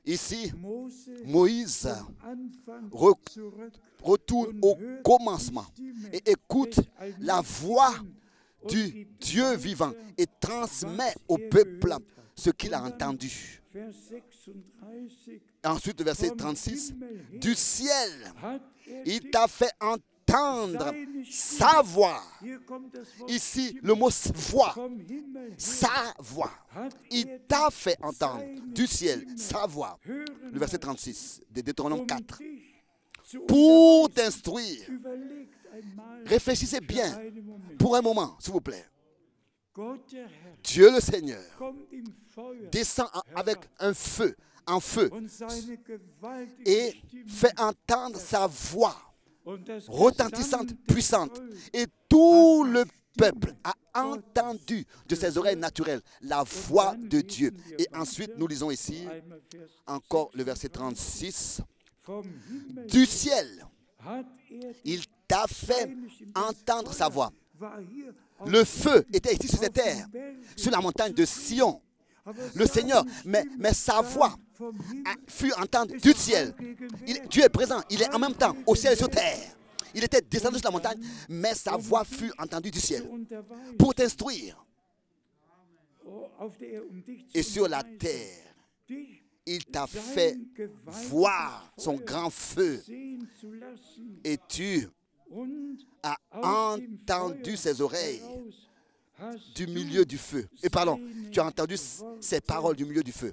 Ici, Moïse retourne au commencement et écoute la voix du Dieu vivant et transmet au peuple ce qu'il a entendu. Ensuite, le verset 36, du ciel, il t'a fait entendre sa voix. Ici, le mot voix, sa voix. Il t'a fait entendre du ciel sa voix. Le verset 36 de Deutéronome 4. Pour t'instruire, réfléchissez bien pour un moment, s'il vous plaît. Dieu le Seigneur descend avec un feu, en feu, et fait entendre sa voix retentissante, puissante. Et tout le peuple a entendu de ses oreilles naturelles la voix de Dieu. Et ensuite, nous lisons ici encore le verset 36. Du ciel, il t'a fait entendre sa voix. Le feu était ici sur cette terre, sur la montagne de Sion. Le Seigneur, mais sa voix fut entendue du ciel. Dieu est présent, il est en même temps au ciel et sur terre. Il était descendu sur la montagne, mais sa voix fut entendue du ciel pour t'instruire. Et sur la terre, il t'a fait voir son grand feu et tu as entendu ses oreilles du milieu du feu. Et pardon, tu as entendu ces paroles du milieu du feu.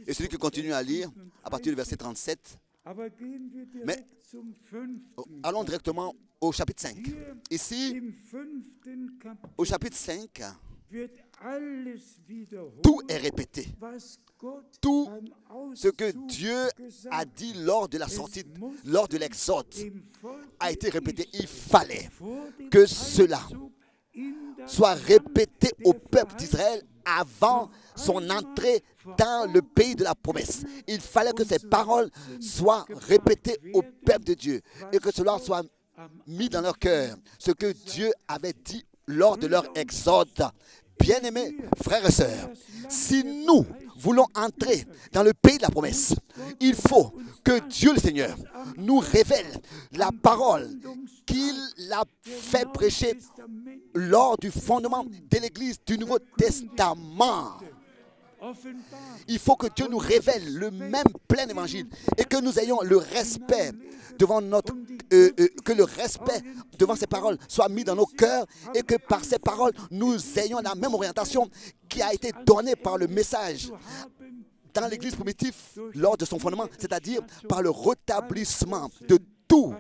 Et celui qui continue à lire à partir du verset 37. Mais allons directement au chapitre 5. Ici, au chapitre 5, tout est répété. Tout ce que Dieu a dit lors de la sortie, lors de l'exode, a été répété. Il fallait que cela soit répété au peuple d'Israël avant son entrée dans le pays de la promesse. Il fallait que ces paroles soient répétées au peuple de Dieu et que cela soit mis dans leur cœur. Ce que Dieu avait dit lors de leur exode. Bien-aimés frères et sœurs, si nous voulons entrer dans le pays de la promesse, il faut que Dieu le Seigneur nous révèle la parole qu'il a fait prêcher lors du fondement de l'Église du Nouveau Testament. Il faut que Dieu nous révèle le même plein évangile et que nous ayons le respect devant que le respect devant ces paroles soit mis dans nos cœurs et que par ces paroles nous ayons la même orientation qui a été donnée par le message dans l'Église primitive lors de son fondement, c'est-à-dire par le rétablissement de tout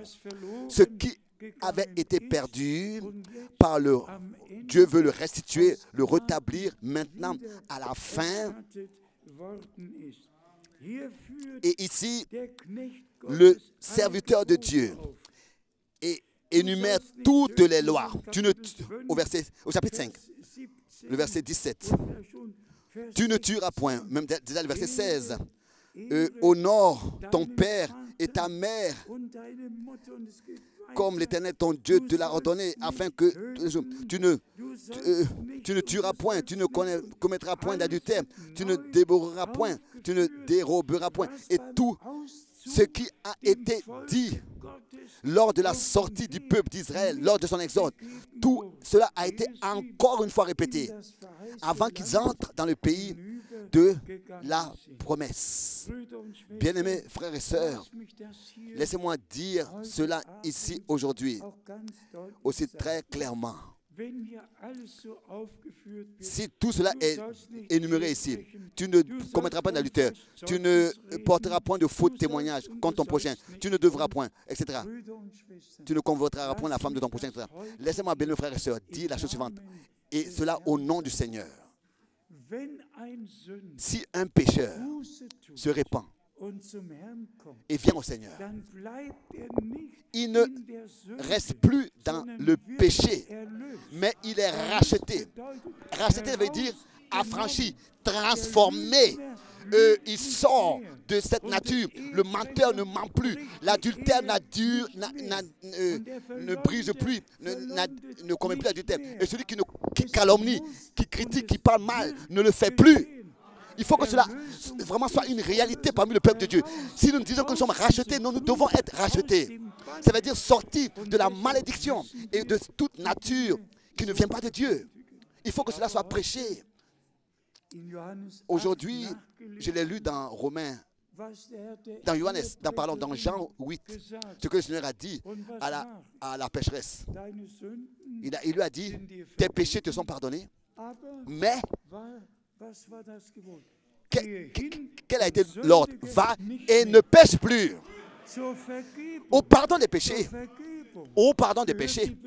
ce qui avait été perdu par le Dieu veut le restituer, le rétablir maintenant à la fin. Et ici, le serviteur de Dieu énumère toutes les lois. Au chapitre 5, le verset 17. Tu ne tueras point, même déjà le verset 16. Honore ton père et ta mère comme l'Éternel ton Dieu te l'a ordonné, afin que tu ne tueras point, tu ne commettras point d'adultère, tu ne dévoreras point, tu ne déroberas point. Et tout ce qui a été dit lors de la sortie du peuple d'Israël, lors de son exode, tout cela a été encore une fois répété avant qu'ils entrent dans le pays de la promesse. Bien-aimés frères et sœurs, laissez-moi dire cela ici aujourd'hui, aussi très clairement. Si tout cela est énuméré ici, tu ne commettras pas d'adultère, tu ne porteras point de faux témoignages contre ton prochain, tu ne devras point, etc. Tu ne convoiteras point la femme de ton prochain, etc. Laissez-moi, bien, frères et sœurs, dire la chose suivante, et cela au nom du Seigneur. Si un pécheur se répand et vient au Seigneur, il ne reste plus dans le péché, mais il est racheté. Racheté veut dire affranchi, transformé. Il sort de cette nature. Le menteur ne ment plus. L'adultère ne brise plus, ne commet plus l'adultère. Et celui qui calomnie, qui critique, qui parle mal, ne le fait plus. Il faut que cela vraiment soit une réalité parmi le peuple de Dieu. Si nous disons que nous sommes rachetés, nous devons être rachetés. Ça veut dire sortir de la malédiction et de toute nature qui ne vient pas de Dieu. Il faut que cela soit prêché. Aujourd'hui, je l'ai lu dans Romains, dans Jean 8, ce que le Seigneur a dit à la pécheresse. Il lui a dit, tes péchés te sont pardonnés, mais quel a été l'ordre? Va et ne pêche plus. Au pardon des péchés. Au pardon des péchés.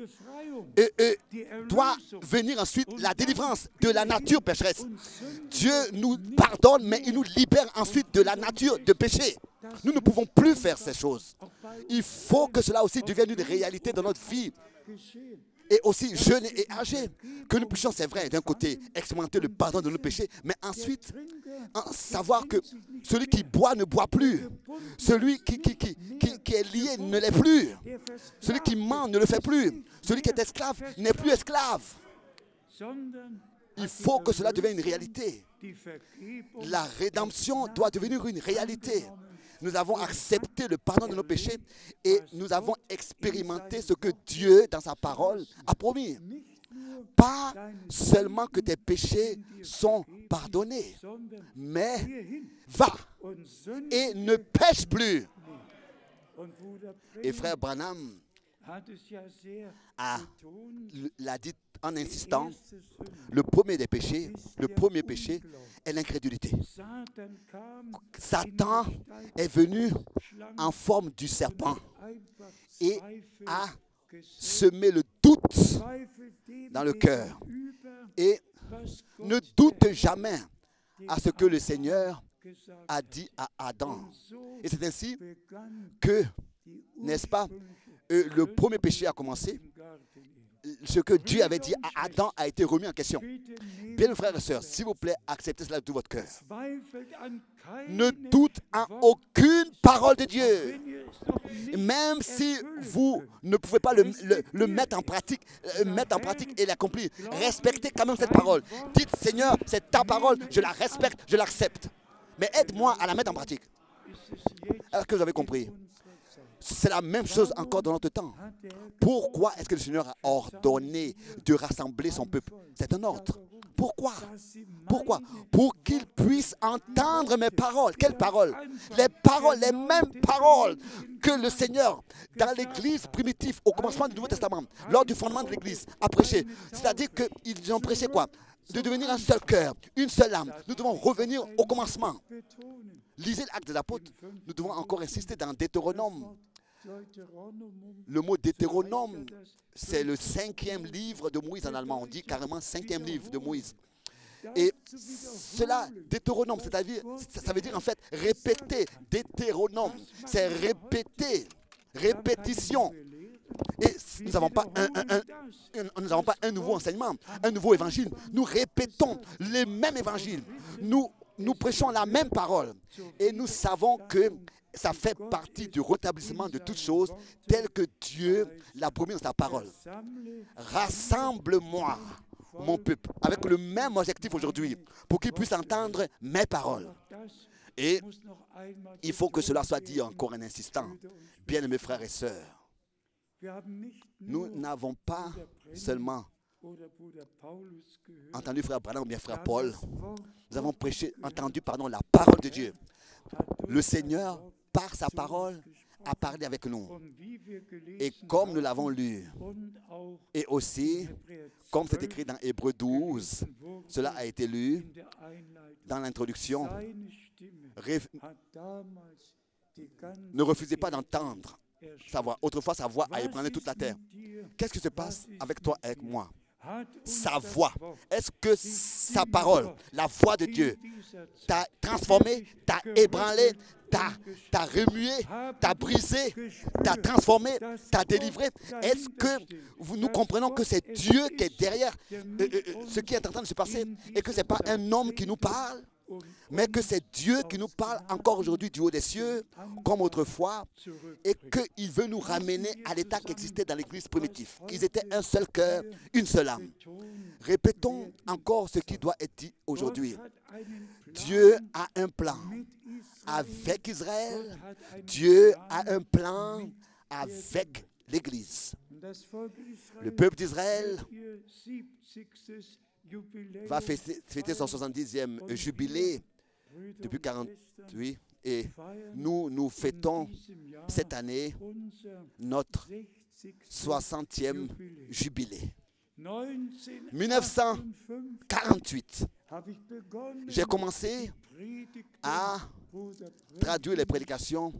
Doit venir ensuite la délivrance de la nature pécheresse. Dieu nous pardonne, mais il nous libère ensuite de la nature de péché. Nous ne pouvons plus faire ces choses. Il faut que cela aussi devienne une réalité dans notre vie. Et aussi jeunes et âgés, que nous puissions, c'est vrai, d'un côté, expérimenter le pardon de nos péchés, mais ensuite, savoir que celui qui boit ne boit plus, celui qui est lié ne l'est plus, celui qui ment ne le fait plus, celui qui est esclave n'est plus esclave. Il faut que cela devienne une réalité. La rédemption doit devenir une réalité. Nous avons accepté le pardon de nos péchés et nous avons expérimenté ce que Dieu, dans sa parole, a promis. Pas seulement que tes péchés sont pardonnés, mais va et ne pêche plus. Et frère Branham l'a dit en insistant, le premier péché est l'incrédulité. Satan est venu en forme du serpent et a semé le doute dans le cœur. Et ne doute jamais à ce que le Seigneur a dit à Adam. Et c'est ainsi que, n'est-ce pas, le premier péché a commencé. Ce que Dieu avait dit à Adam a été remis en question. Bien, frères et sœurs, s'il vous plaît, acceptez cela de tout votre cœur. Ne doute en aucune parole de Dieu. Même si vous ne pouvez pas le mettre en pratique et l'accomplir, respectez quand même cette parole. Dites, Seigneur, c'est ta parole, je la respecte, je l'accepte. Mais aide-moi à la mettre en pratique. Est-ce que vous avez compris? C'est la même chose encore dans notre temps. Pourquoi est-ce que le Seigneur a ordonné de rassembler son peuple? C'est un ordre. Pourquoi? Pourquoi? Pour qu'ils puissent entendre mes paroles. Quelles paroles? Les paroles, les mêmes paroles que le Seigneur, dans l'Église primitive, au commencement du Nouveau Testament, lors du fondement de l'Église, a prêché. C'est-à-dire qu'ils ont prêché quoi? De devenir un seul cœur, une seule âme. Nous devons revenir au commencement. Lisez l'Acte des Apôtres. Nous devons encore insister dans Deutéronome. Le mot Deutéronome, c'est le 5e livre de Moïse en allemand. On dit carrément 5e livre de Moïse. Et cela, Deutéronome, c'est-à-dire, ça veut dire en fait répéter. Deutéronome, c'est répéter, répétition. Et nous n'avons pas un nouveau enseignement, un nouveau évangile. Nous répétons les mêmes évangiles. Nous prêchons la même parole. Et nous savons que ça fait partie du rétablissement de toutes choses telles que Dieu l'a promis dans sa parole. Rassemble-moi, mon peuple, avec le même objectif aujourd'hui, pour qu'ils puissent entendre mes paroles. Et il faut que cela soit dit encore en insistant. Bien-aimés frères et sœurs, nous n'avons pas seulement entendu frère Branham ou bien frère Paul. Nous avons entendu la parole de Dieu. Le Seigneur, par sa parole, a parlé avec nous. Et comme nous l'avons lu, et aussi, comme c'est écrit dans Hébreux 12, cela a été lu dans l'introduction. Ne refusez pas d'entendre sa voix. Autrefois, sa voix a ébranlé toute la terre. Qu'est-ce qui se passe avec toi, avec moi? Sa voix. Est-ce que sa parole, la voix de Dieu, t'a transformé, t'a ébranlé, t'a remué, t'a brisé, t'a transformé, t'a délivré. Est-ce que nous comprenons que c'est Dieu qui est derrière ce qui est en train de se passer et que ce n'est pas un homme qui nous parle, mais que c'est Dieu qui nous parle encore aujourd'hui du haut des cieux, comme autrefois, et qu'il veut nous ramener à l'état qui existait dans l'Église primitive. Qu'ils étaient un seul cœur, une seule âme. Répétons encore ce qui doit être dit aujourd'hui. Dieu a un plan avec Israël. Dieu a un plan avec l'Église. Le peuple d'Israël va fêter son 70e jubilé depuis 48 et nous fêtons cette année notre 60e jubilé. 1948, j'ai commencé à traduire les prédications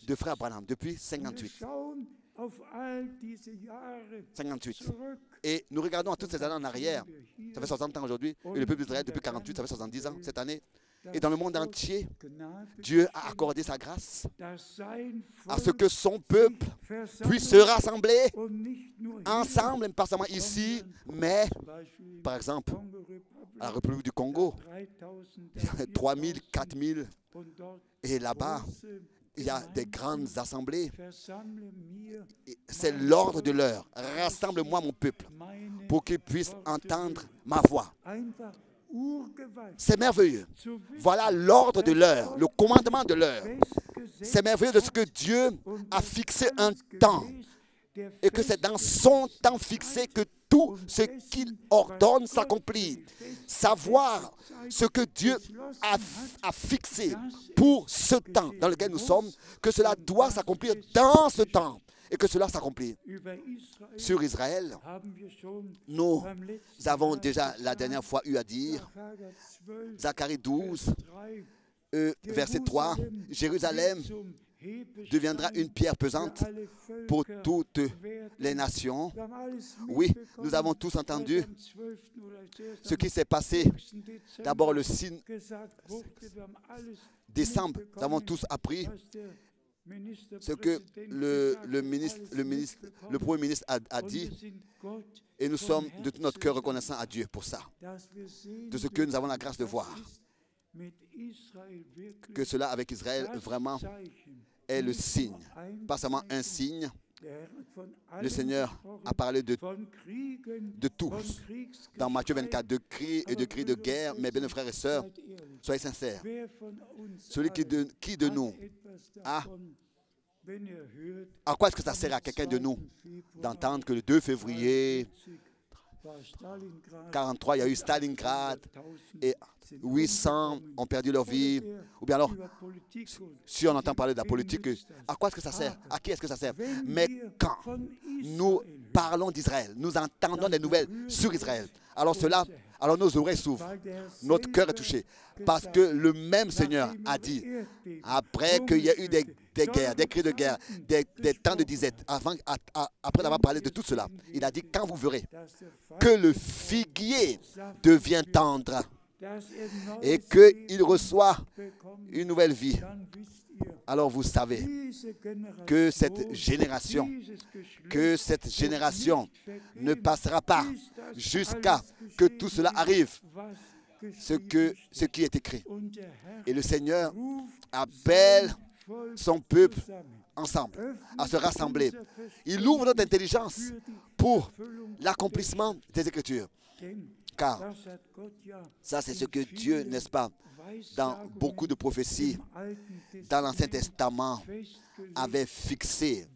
de Frère Branham depuis 58. Et nous regardons à toutes ces années en arrière. Ça fait 60 ans aujourd'hui. Et le peuple d'Israël, depuis 48, ça fait 70 ans cette année. Et dans le monde entier, Dieu a accordé sa grâce à ce que son peuple puisse se rassembler ensemble, pas seulement ici, mais par exemple à la République du Congo, 3000, 4000, et là-bas, il y a des grandes assemblées. C'est l'ordre de l'heure. Rassemble-moi mon peuple pour qu'il puisse entendre ma voix. C'est merveilleux. Voilà l'ordre de l'heure, le commandement de l'heure. C'est merveilleux de ce que Dieu a fixé un temps et que c'est dans son temps fixé que tout ce qu'il ordonne s'accomplit. Savoir ce que Dieu a fixé pour ce temps dans lequel nous sommes, que cela doit s'accomplir dans ce temps et que cela s'accomplit. Sur Israël, nous avons déjà la dernière fois eu à dire, Zacharie 12, verset 3, Jérusalem deviendra une pierre pesante pour toutes les nations. Oui, nous avons tous entendu ce qui s'est passé. D'abord le 6 décembre, nous avons tous appris ce que le Premier ministre a dit. Et nous sommes de tout notre cœur reconnaissants à Dieu pour ça. De ce que nous avons la grâce de voir. Que cela avec Israël vraiment est le signe, pas seulement un signe. Le Seigneur a parlé de tous. Dans Matthieu 24, de cris et de cris de guerre. Mes bien frères et sœurs, soyez sincères. Celui qui de nous a... À quoi est-ce que ça sert à quelqu'un de nous d'entendre que le 2 février 1943, il y a eu Stalingrad et 800 ont perdu leur vie. Ou bien alors, si on entend parler de la politique, à quoi est-ce que ça sert? À qui est-ce que ça sert? Mais quand nous parlons d'Israël, nous entendons des nouvelles sur Israël, alors nos oreilles s'ouvrent, notre cœur est touché. Parce que le même Seigneur a dit, après qu'il y a eu des guerres, des cris de guerre, des temps de disette, après d'avoir parlé de tout cela, il a dit, quand vous verrez que le figuier devient tendre et qu'il reçoit une nouvelle vie, alors vous savez que cette génération ne passera pas jusqu'à que tout cela arrive, ce qui est écrit. Et le Seigneur appelle son peuple ensemble, à se rassembler. Il ouvre notre intelligence pour l'accomplissement des Écritures. Car ça, c'est ce que Dieu, n'est-ce pas, dans beaucoup de prophéties, dans l'Ancien Testament, avait fixé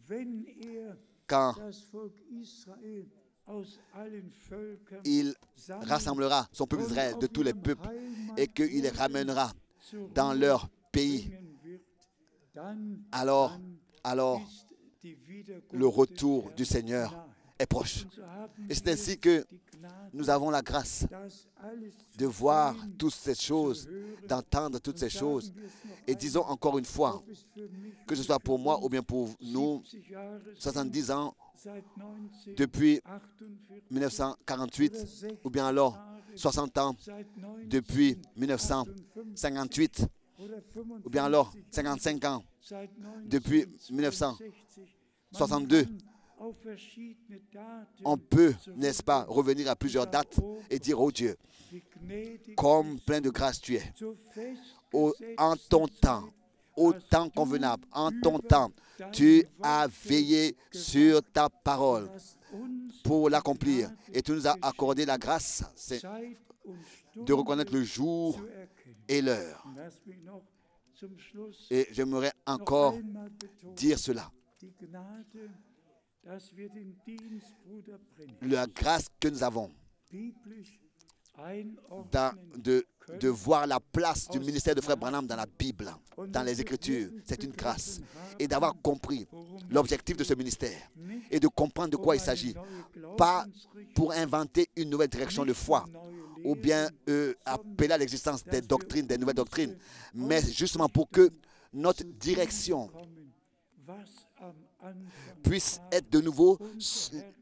quand il rassemblera son peuple d'Israël de tous les peuples et qu'il les ramènera dans leur pays. Alors, le retour du Seigneur est proche. Et c'est ainsi que nous avons la grâce de voir toutes ces choses, d'entendre toutes ces choses. Et disons encore une fois, que ce soit pour moi ou bien pour nous, 70 ans, depuis 1948, ou bien alors 60 ans, depuis 1958, ou bien alors 55 ans, depuis 1962, on peut, n'est-ce pas, revenir à plusieurs dates et dire, oh Dieu, comme plein de grâce tu es, en ton temps, au temps convenable, en ton temps, tu as veillé sur ta parole pour l'accomplir. Et tu nous as accordé la grâce de reconnaître le jour et l'heure. Et j'aimerais encore dire cela. La grâce que nous avons de voir la place du ministère de Frère Branham dans la Bible, dans les Écritures, c'est une grâce. Et d'avoir compris l'objectif de ce ministère et de comprendre de quoi il s'agit. Pas pour inventer une nouvelle direction de foi ou bien appeler à l'existence des doctrines, des nouvelles doctrines, mais justement pour que notre direction puisse être de nouveau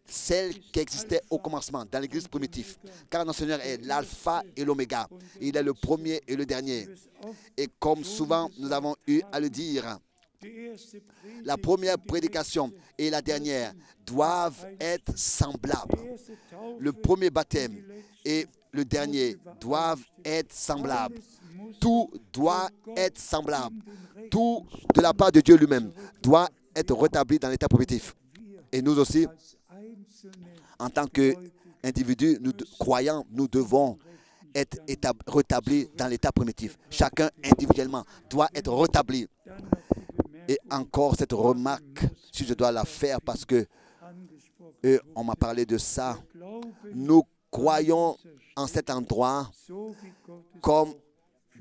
celle qui existait au commencement, dans l'Église primitive. Car notre Seigneur est l'alpha et l'oméga. Il est le premier et le dernier. Et comme souvent nous avons eu à le dire, la première prédication et la dernière doivent être semblables. Le premier baptême et le dernier doivent être semblables. Tout doit être semblable. Tout de la part de Dieu lui-même doit être rétabli dans l'état primitif. Et nous aussi, en tant qu'individus, nous croyants, nous devons être rétablis dans l'état primitif. Chacun individuellement doit être rétabli. Et encore cette remarque, si je dois la faire parce que on m'a parlé de ça, nous croyons en cet endroit comme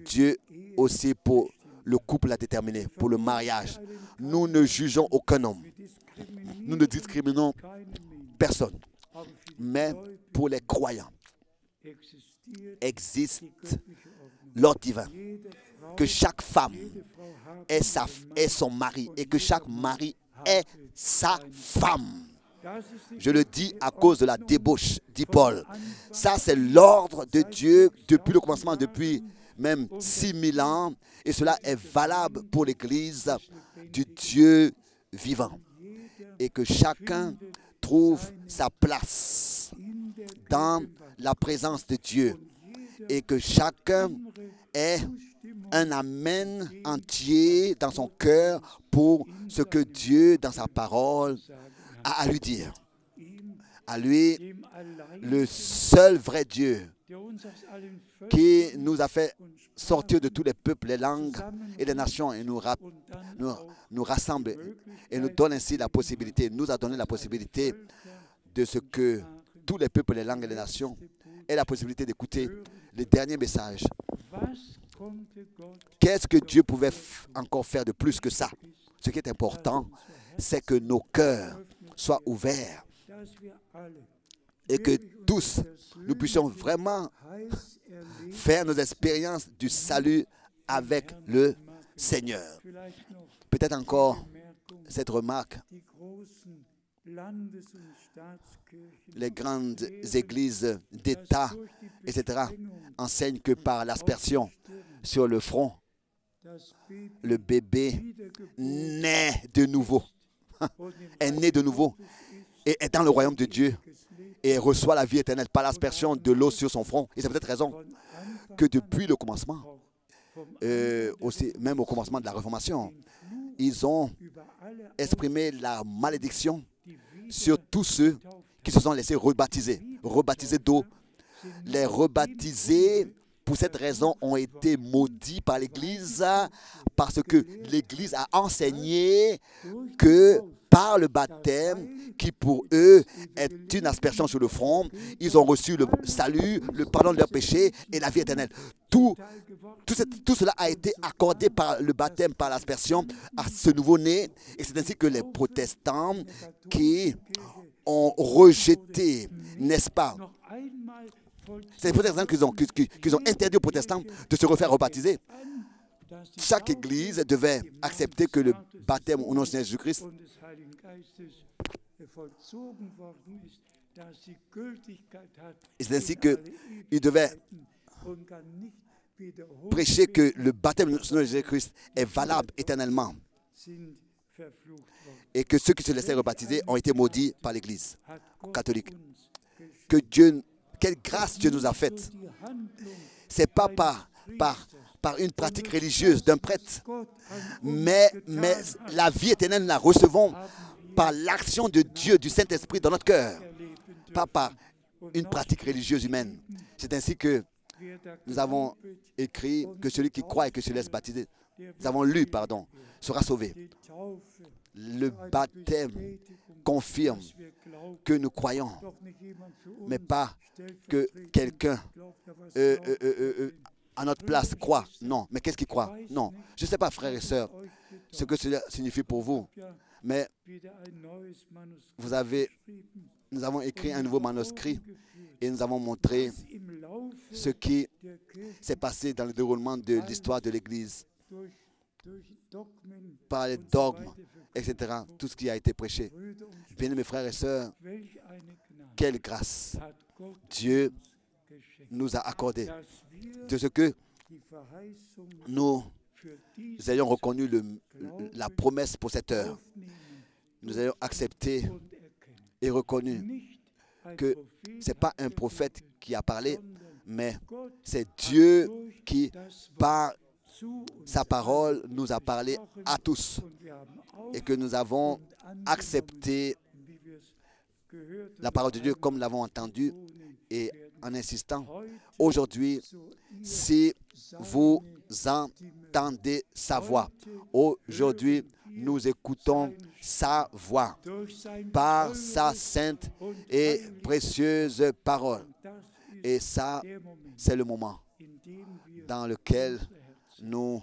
Dieu aussi pour le couple a déterminé, pour le mariage. Nous ne jugeons aucun homme. Nous ne discriminons personne. Mais pour les croyants, existe l'ordre divin. Que chaque femme est son mari et que chaque mari est sa femme. Je le dis à cause de la débauche, dit Paul. Ça, c'est l'ordre de Dieu depuis le commencement, depuis même 6000 ans. Et cela est valable pour l'Église du Dieu vivant. Et que chacun trouve sa place dans la présence de Dieu. Et que chacun ait un amen entier dans son cœur pour ce que Dieu, dans sa parole, a à lui dire. À lui, le seul vrai Dieu qui nous a fait sortir de tous les peuples, les langues et les nations et nous rassemble et nous donne ainsi la possibilité, nous a donné la possibilité de ce que tous les peuples, les langues et les nations aient la possibilité d'écouter le dernier message. Qu'est-ce que Dieu pouvait encore faire de plus que ça? Ce qui est important, c'est que nos cœurs soient ouverts et que tous, nous puissions vraiment faire nos expériences du salut avec le Seigneur. Peut-être encore cette remarque. Les grandes églises d'État, etc., enseignent que par l'aspersion sur le front, le bébé naît de nouveau, est né de nouveau et est dans le royaume de Dieu et reçoit la vie éternelle par l'aspersion de l'eau sur son front. Et c'est peut-être raison que depuis le commencement, aussi, même au commencement de la Réformation, ils ont exprimé la malédiction sur tous ceux qui se sont laissés rebaptiser d'eau. Les rebaptisés, pour cette raison, ont été maudits par l'Église parce que l'Église a enseigné que par le baptême, qui pour eux est une aspersion sur le front, ils ont reçu le salut, le pardon de leurs péchés et la vie éternelle. Tout cela a été accordé par le baptême, par l'aspersion à ce nouveau-né. Et c'est ainsi que les protestants qui ont rejeté, n'est-ce pas? C'est les protestants qu'ils ont interdit aux protestants de se refaire rebaptiser. Chaque église devait accepter que le baptême au nom de Jésus-Christ et c'est ainsi qu'ils devaient prêché que le baptême de notre Jésus-Christ est valable éternellement et que ceux qui se laissaient rebaptiser ont été maudits par l'Église catholique. Que Dieu, quelle grâce Dieu nous a faite. Ce n'est pas par une pratique religieuse d'un prêtre, mais la vie éternelle, nous la recevons par l'action de Dieu, du Saint-Esprit dans notre cœur, pas par une pratique religieuse humaine. C'est ainsi que nous avons écrit que celui qui croit et que se laisse baptiser, nous avons lu, pardon, sera sauvé. Le baptême confirme que nous croyons, mais pas que quelqu'un à notre place croit. Non, mais qu'est-ce qu'il croit? Non, je ne sais pas, frères et sœurs, ce que cela signifie pour vous, mais nous avons écrit un nouveau manuscrit et nous avons montré ce qui s'est passé dans le déroulement de l'histoire de l'Église, par les dogmes, etc., tout ce qui a été prêché. Bien, mes frères et sœurs, quelle grâce Dieu nous a accordé, de ce que nous ayons reconnu la promesse pour cette heure. Nous ayons accepté et reconnu que ce n'est pas un prophète qui a parlé, mais c'est Dieu qui, par sa parole, nous a parlé à tous et que nous avons accepté la parole de Dieu comme nous l'avons entendu. Et en insistant, aujourd'hui, si vous entendez sa voix, aujourd'hui, nous écoutons sa voix par sa sainte et précieuse parole. Et ça, c'est le moment dans lequel nous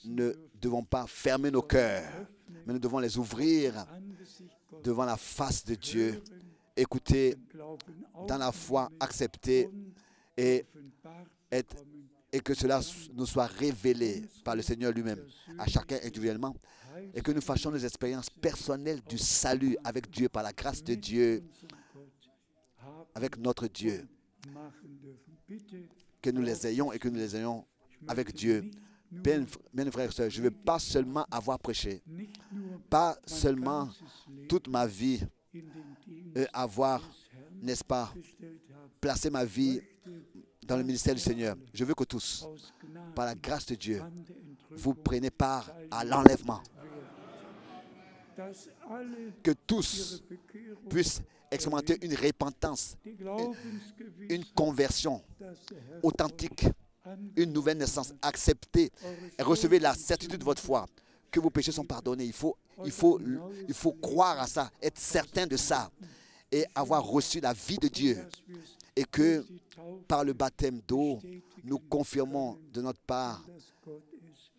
ne devons pas fermer nos cœurs, mais nous devons les ouvrir devant la face de Dieu, écouter dans la foi, accepter et que cela nous soit révélé par le Seigneur lui-même, à chacun individuellement, et que nous fassions nos expériences personnelles du salut avec Dieu, par la grâce de Dieu, avec notre Dieu, que nous les ayons et que nous les ayons avec Dieu. Bien, frères et sœurs, je ne veux pas seulement avoir prêché, pas seulement toute ma vie avoir, n'est-ce pas, placé ma vie dans le ministère du Seigneur. Je veux que tous, par la grâce de Dieu, vous preniez part à l'enlèvement. Que tous puissent expérimenter une repentance, une conversion authentique, une nouvelle naissance. Acceptez et recevez la certitude de votre foi, que vos péchés sont pardonnés. Il faut croire à ça, être certain de ça et avoir reçu la vie de Dieu. Et que par le baptême d'eau, nous confirmons de notre part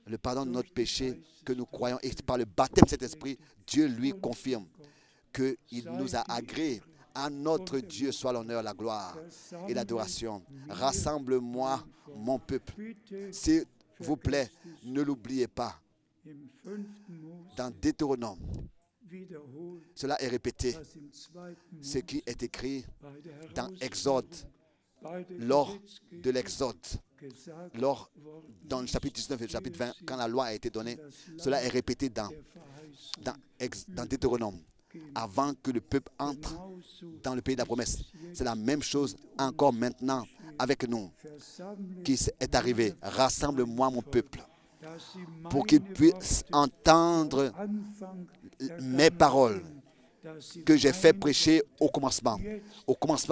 le pardon de notre péché que nous croyons. Et par le baptême de cet esprit, Dieu lui confirme qu'il nous a agréé. À notre Dieu soit l'honneur, la gloire et l'adoration. Rassemble-moi, mon peuple. S'il vous plaît, ne l'oubliez pas. Dans Deutéronome, cela est répété. Ce qui est écrit dans Exode, lors de l'Exode, dans le chapitre 19 et le chapitre 20, quand la loi a été donnée, cela est répété dans Deutéronome, avant que le peuple entre dans le pays de la promesse. C'est la même chose encore maintenant avec nous qui est arrivé. Rassemble-moi, mon peuple, pour qu'ils puissent entendre mes paroles que j'ai fait prêcher au commencement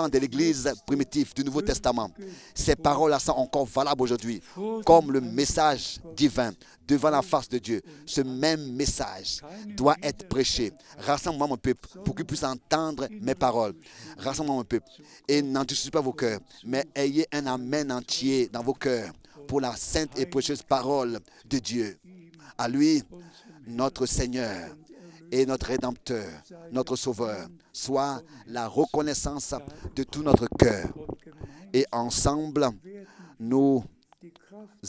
de l'Église primitive du Nouveau Testament. Ces paroles-là sont encore valables aujourd'hui, comme le message divin devant la face de Dieu. Ce même message doit être prêché. Rassemble-moi, mon peuple, pour qu'ils puissent entendre mes paroles. Rassemble-moi, mon peuple, et n'endurcissez pas vos cœurs, mais ayez un amen entier dans vos cœurs pour la sainte et précieuse parole de Dieu. À lui, notre Seigneur et notre Rédempteur, notre Sauveur, soit la reconnaissance de tout notre cœur. Et ensemble, nous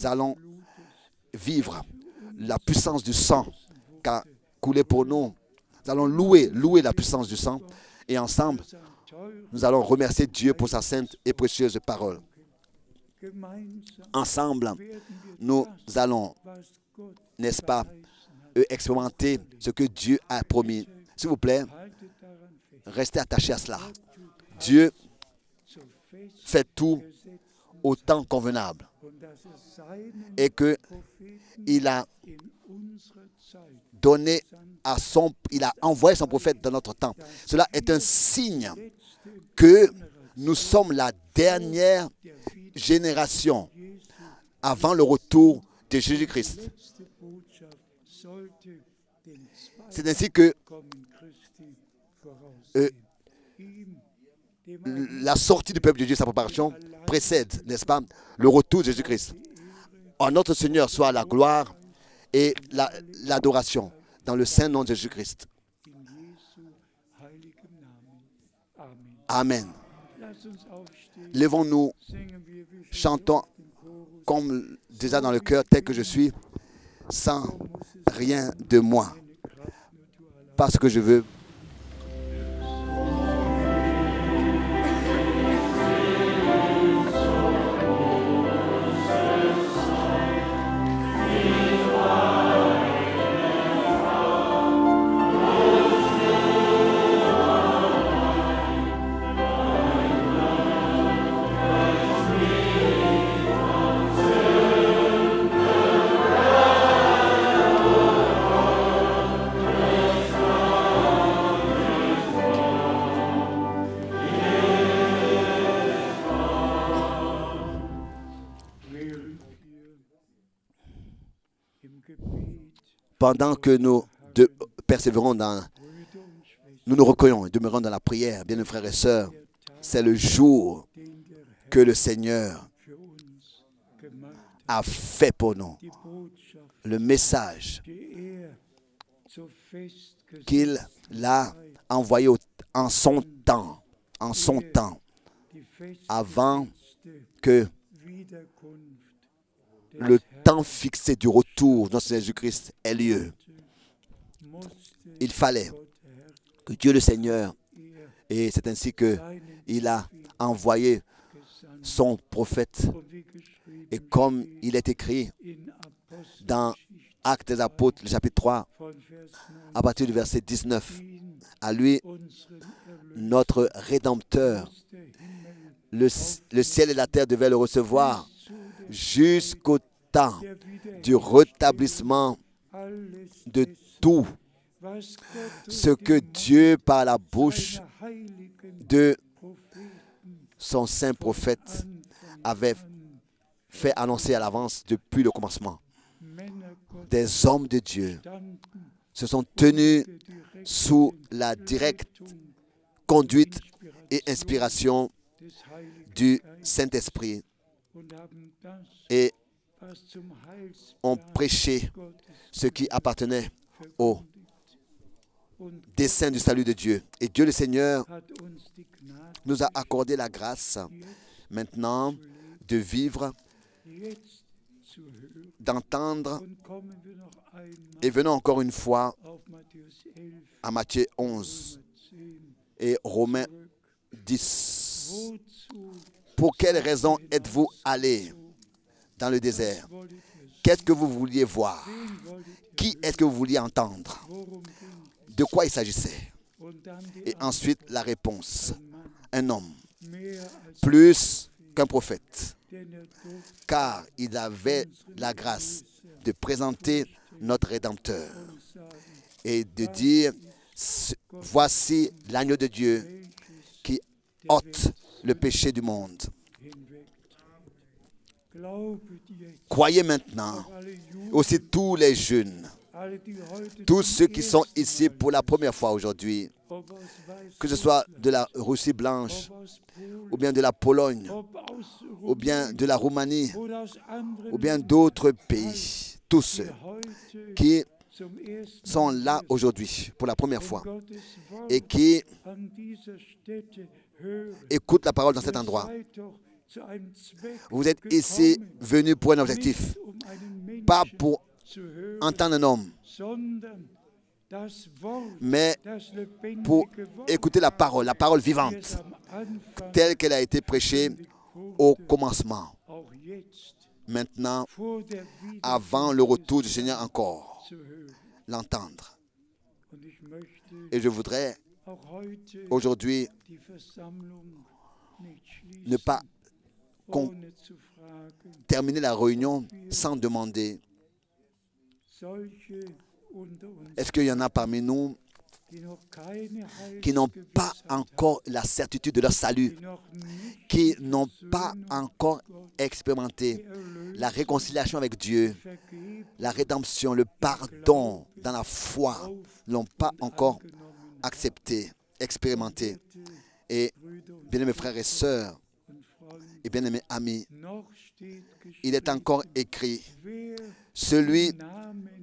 allons vivre la puissance du sang qui a coulé pour nous. Nous allons louer la puissance du sang. Et ensemble, nous allons remercier Dieu pour sa sainte et précieuse parole. ensemble, nous allons, n'est-ce pas, expérimenter ce que Dieu a promis. S'il vous plaît, restez attachés à cela. Dieu fait tout au temps convenable et qu'il a donné il a envoyé son prophète dans notre temps. Cela est un signe que nous sommes la dernière génération avant le retour de Jésus-Christ. C'est ainsi que la sortie du peuple de Dieu, sa préparation, précède, n'est-ce pas, le retour de Jésus-Christ. En notre Seigneur soit la gloire et l'adoration dans le saint nom de Jésus-Christ. Amen. Levons-nous, chantons comme déjà dans le cœur, tel que je suis, sans rien de moi, parce que je veux. Pendant que nous persévérons nous nous recueillons et demeurons dans la prière, bien mes frères et sœurs, c'est le jour que le Seigneur a fait pour nous. Le message qu'il a envoyé en son temps, avant que le temps fixé du retour de notre Seigneur Jésus-Christ ait lieu. Il fallait que Dieu le Seigneur, et c'est ainsi qu'il a envoyé son prophète. Et comme il est écrit dans Actes des Apôtres, le chapitre 3, à partir du verset 19, à lui, notre Rédempteur, le ciel et la terre devaient le recevoir jusqu'au temps du rétablissement de tout ce que Dieu, par la bouche de son saint prophète, avait fait annoncer à l'avance depuis le commencement. Des hommes de Dieu se sont tenus sous la directe conduite et inspiration du Saint-Esprit et ont prêché ce qui appartenait au dessein du salut de Dieu. Et Dieu le Seigneur nous a accordé la grâce maintenant de vivre, d'entendre, et venons encore une fois à Matthieu 11 et Romains 10. Pour quelle raison êtes-vous allés dans le désert? Qu'est-ce que vous vouliez voir? Qui est-ce que vous vouliez entendre? De quoi il s'agissait? Et ensuite, la réponse. Un homme, plus qu'un prophète, car il avait la grâce de présenter notre Rédempteur et de dire, voici l'agneau de Dieu qui ôte le péché du monde. Croyez maintenant, aussi tous les jeunes, tous ceux qui sont ici pour la première fois aujourd'hui, que ce soit de la Russie blanche, ou bien de la Pologne, ou bien de la Roumanie, ou bien d'autres pays, tous ceux qui sont là aujourd'hui pour la première fois et qui écoutent la parole dans cet endroit. Vous êtes ici venus pour un objectif, pas pour entendre un homme, mais pour écouter la parole vivante, telle qu'elle a été prêchée au commencement. maintenant, avant le retour du Seigneur encore, l'entendre. Et je voudrais aujourd'hui ne pas terminer la réunion sans demander, est-ce qu'il y en a parmi nous qui n'ont pas encore la certitude de leur salut, qui n'ont pas encore expérimenté la réconciliation avec Dieu, la rédemption, le pardon dans la foi, n'ont pas encore accepté, expérimenté. Et bien-aimés frères et sœurs, et bien-aimés amis, il est encore écrit, celui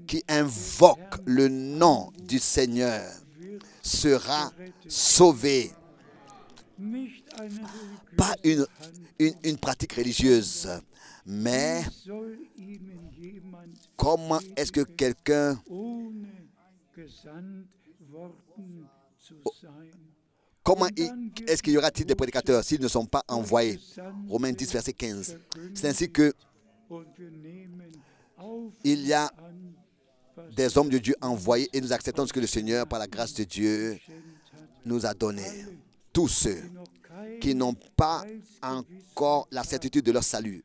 qui invoque le nom du Seigneur sera sauvé. Pas une pratique religieuse, mais comment est-ce que quelqu'un comment est-ce qu'il y aura-t-il des prédicateurs s'ils ne sont pas envoyés? Romains 10, verset 15. C'est ainsi que il y a des hommes de Dieu envoyés et nous acceptons ce que le Seigneur, par la grâce de Dieu, nous a donné. Tous ceux qui n'ont pas encore la certitude de leur salut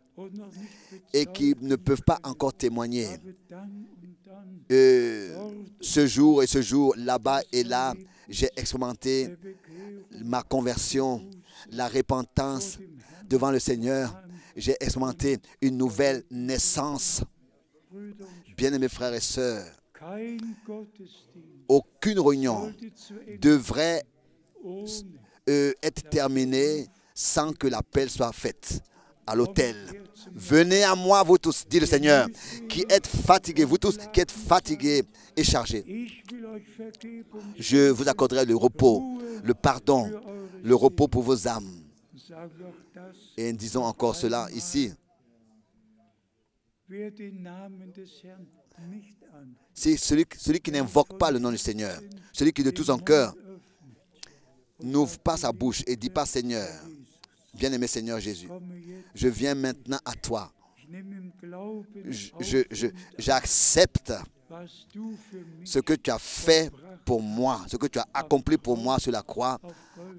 et qui ne peuvent pas encore témoigner ce jour et ce jour, là-bas et là, j'ai expérimenté ma conversion, la repentance devant le Seigneur. J'ai expérimenté une nouvelle naissance. Bien-aimés frères et sœurs, aucune réunion devrait être terminée sans que l'appel soit fait à l'autel. Venez à moi, vous tous, dit le Seigneur, qui êtes fatigués, vous tous qui êtes fatigués et chargés. Je vous accorderai le repos, le pardon, le repos pour vos âmes. Et disons encore cela ici. C'est celui qui n'invoque pas le nom du Seigneur, celui qui de tout son cœur n'ouvre pas sa bouche et dit pas Seigneur, bien-aimé Seigneur Jésus, je viens maintenant à toi. J'accepte ce que tu as fait pour moi, ce que tu as accompli pour moi sur la croix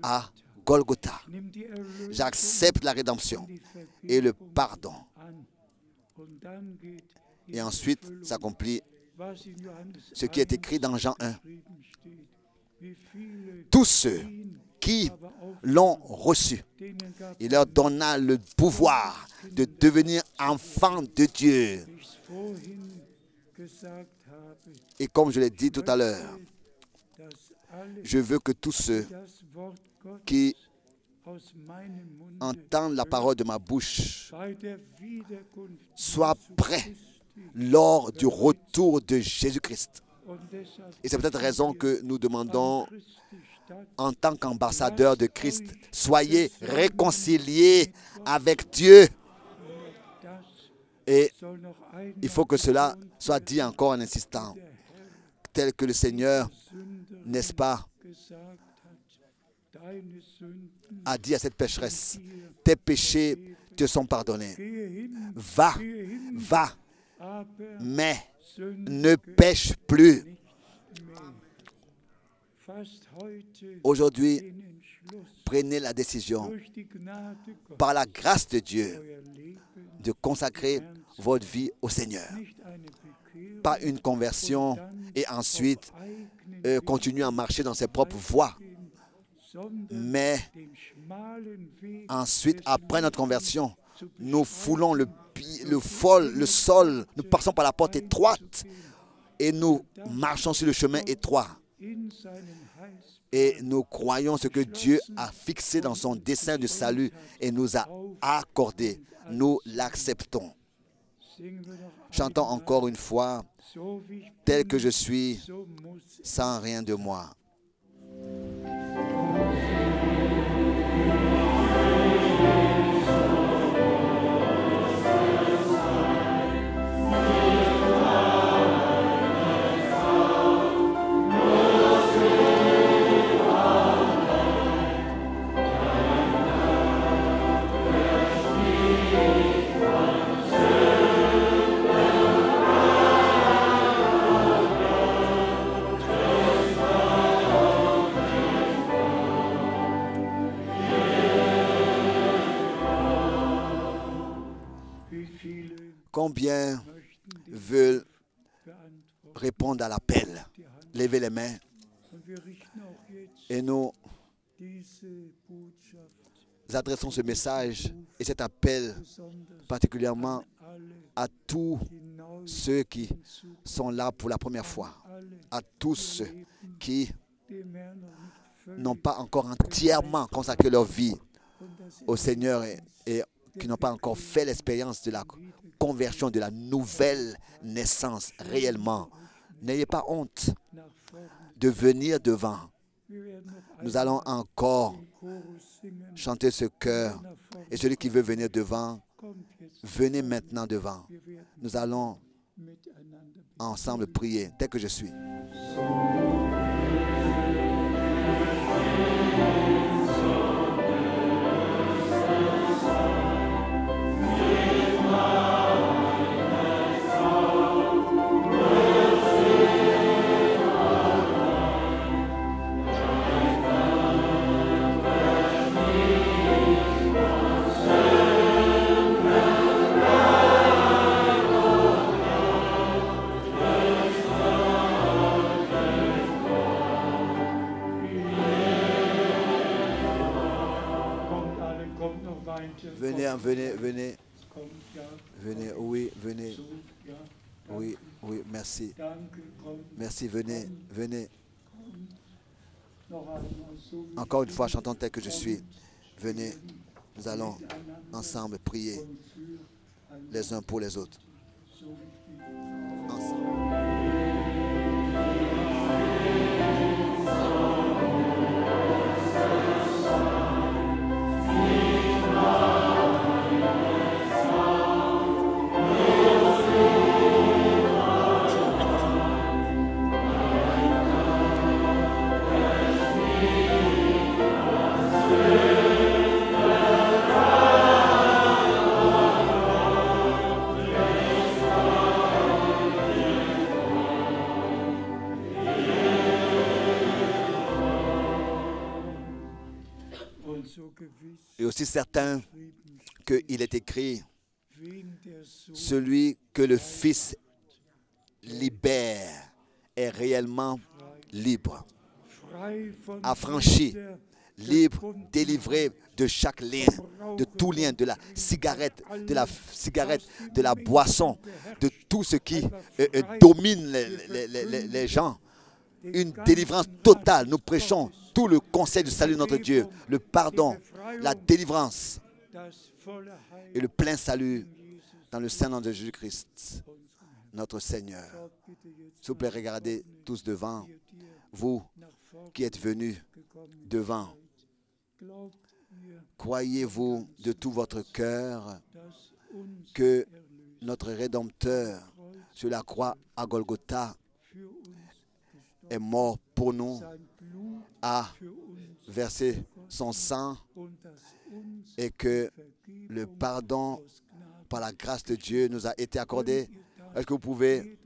à Golgotha. J'accepte la rédemption et le pardon. Et ensuite s'accomplit ce qui est écrit dans Jean 1. Tous ceux qui l'ont reçu, il leur donna le pouvoir de devenir enfants de Dieu. Et comme je l'ai dit tout à l'heure, je veux que tous ceux qui entendent la parole de ma bouche soient prêts lors du retour de Jésus-Christ. Et c'est peut-être raison que nous demandons, en tant qu'ambassadeurs de Christ, soyez réconciliés avec Dieu. Et il faut que cela soit dit encore en insistant, tel que le Seigneur, n'est-ce pas, a dit à cette pécheresse, tes péchés te sont pardonnés. Va, mais ne pêche plus. Aujourd'hui, prenez la décision, par la grâce de Dieu, de consacrer votre vie au Seigneur. Pas une conversion et ensuite continuer à marcher dans ses propres voies. Mais ensuite, après notre conversion, nous foulons le sol, nous passons par la porte étroite et nous marchons sur le chemin étroit. Et nous croyons ce que Dieu a fixé dans son dessein de salut et nous a accordé. Nous l'acceptons. Chantons encore une fois, tel que je suis, sans rien de moi. Amen. Combien veulent répondre à l'appel? Levez les mains. Et nous adressons ce message et cet appel particulièrement à tous ceux qui sont là pour la première fois, à tous ceux qui n'ont pas encore entièrement consacré leur vie au Seigneur et qui n'ont pas encore fait l'expérience de la conversion, de la nouvelle naissance réellement. N'ayez pas honte de venir devant. Nous allons encore chanter ce chœur. Et celui qui veut venir devant, venez maintenant devant. Nous allons ensemble prier dès que je suis. Venez, oui, venez. Oui, merci. Merci, venez. Encore une fois, chantons tel que je suis. Venez, nous allons ensemble prier les uns pour les autres. Ensemble. Et aussi certain qu'il est écrit, celui que le Fils libère est réellement libre, affranchi, libre, délivré de chaque lien, de tout lien, de la cigarette, de la boisson, de tout ce qui domine les gens. Une délivrance totale. Nous prêchons tout le conseil du salut de notre Dieu, le pardon, la délivrance et le plein salut dans le Saint-Nom de Jésus-Christ, notre Seigneur. S'il vous plaît, regardez tous devant, vous qui êtes venus devant. Croyez-vous de tout votre cœur que notre Rédempteur sur la croix à Golgotha est mort pour nous, a versé son sang et que le pardon par la grâce de Dieu nous a été accordé? Est-ce que vous pouvez,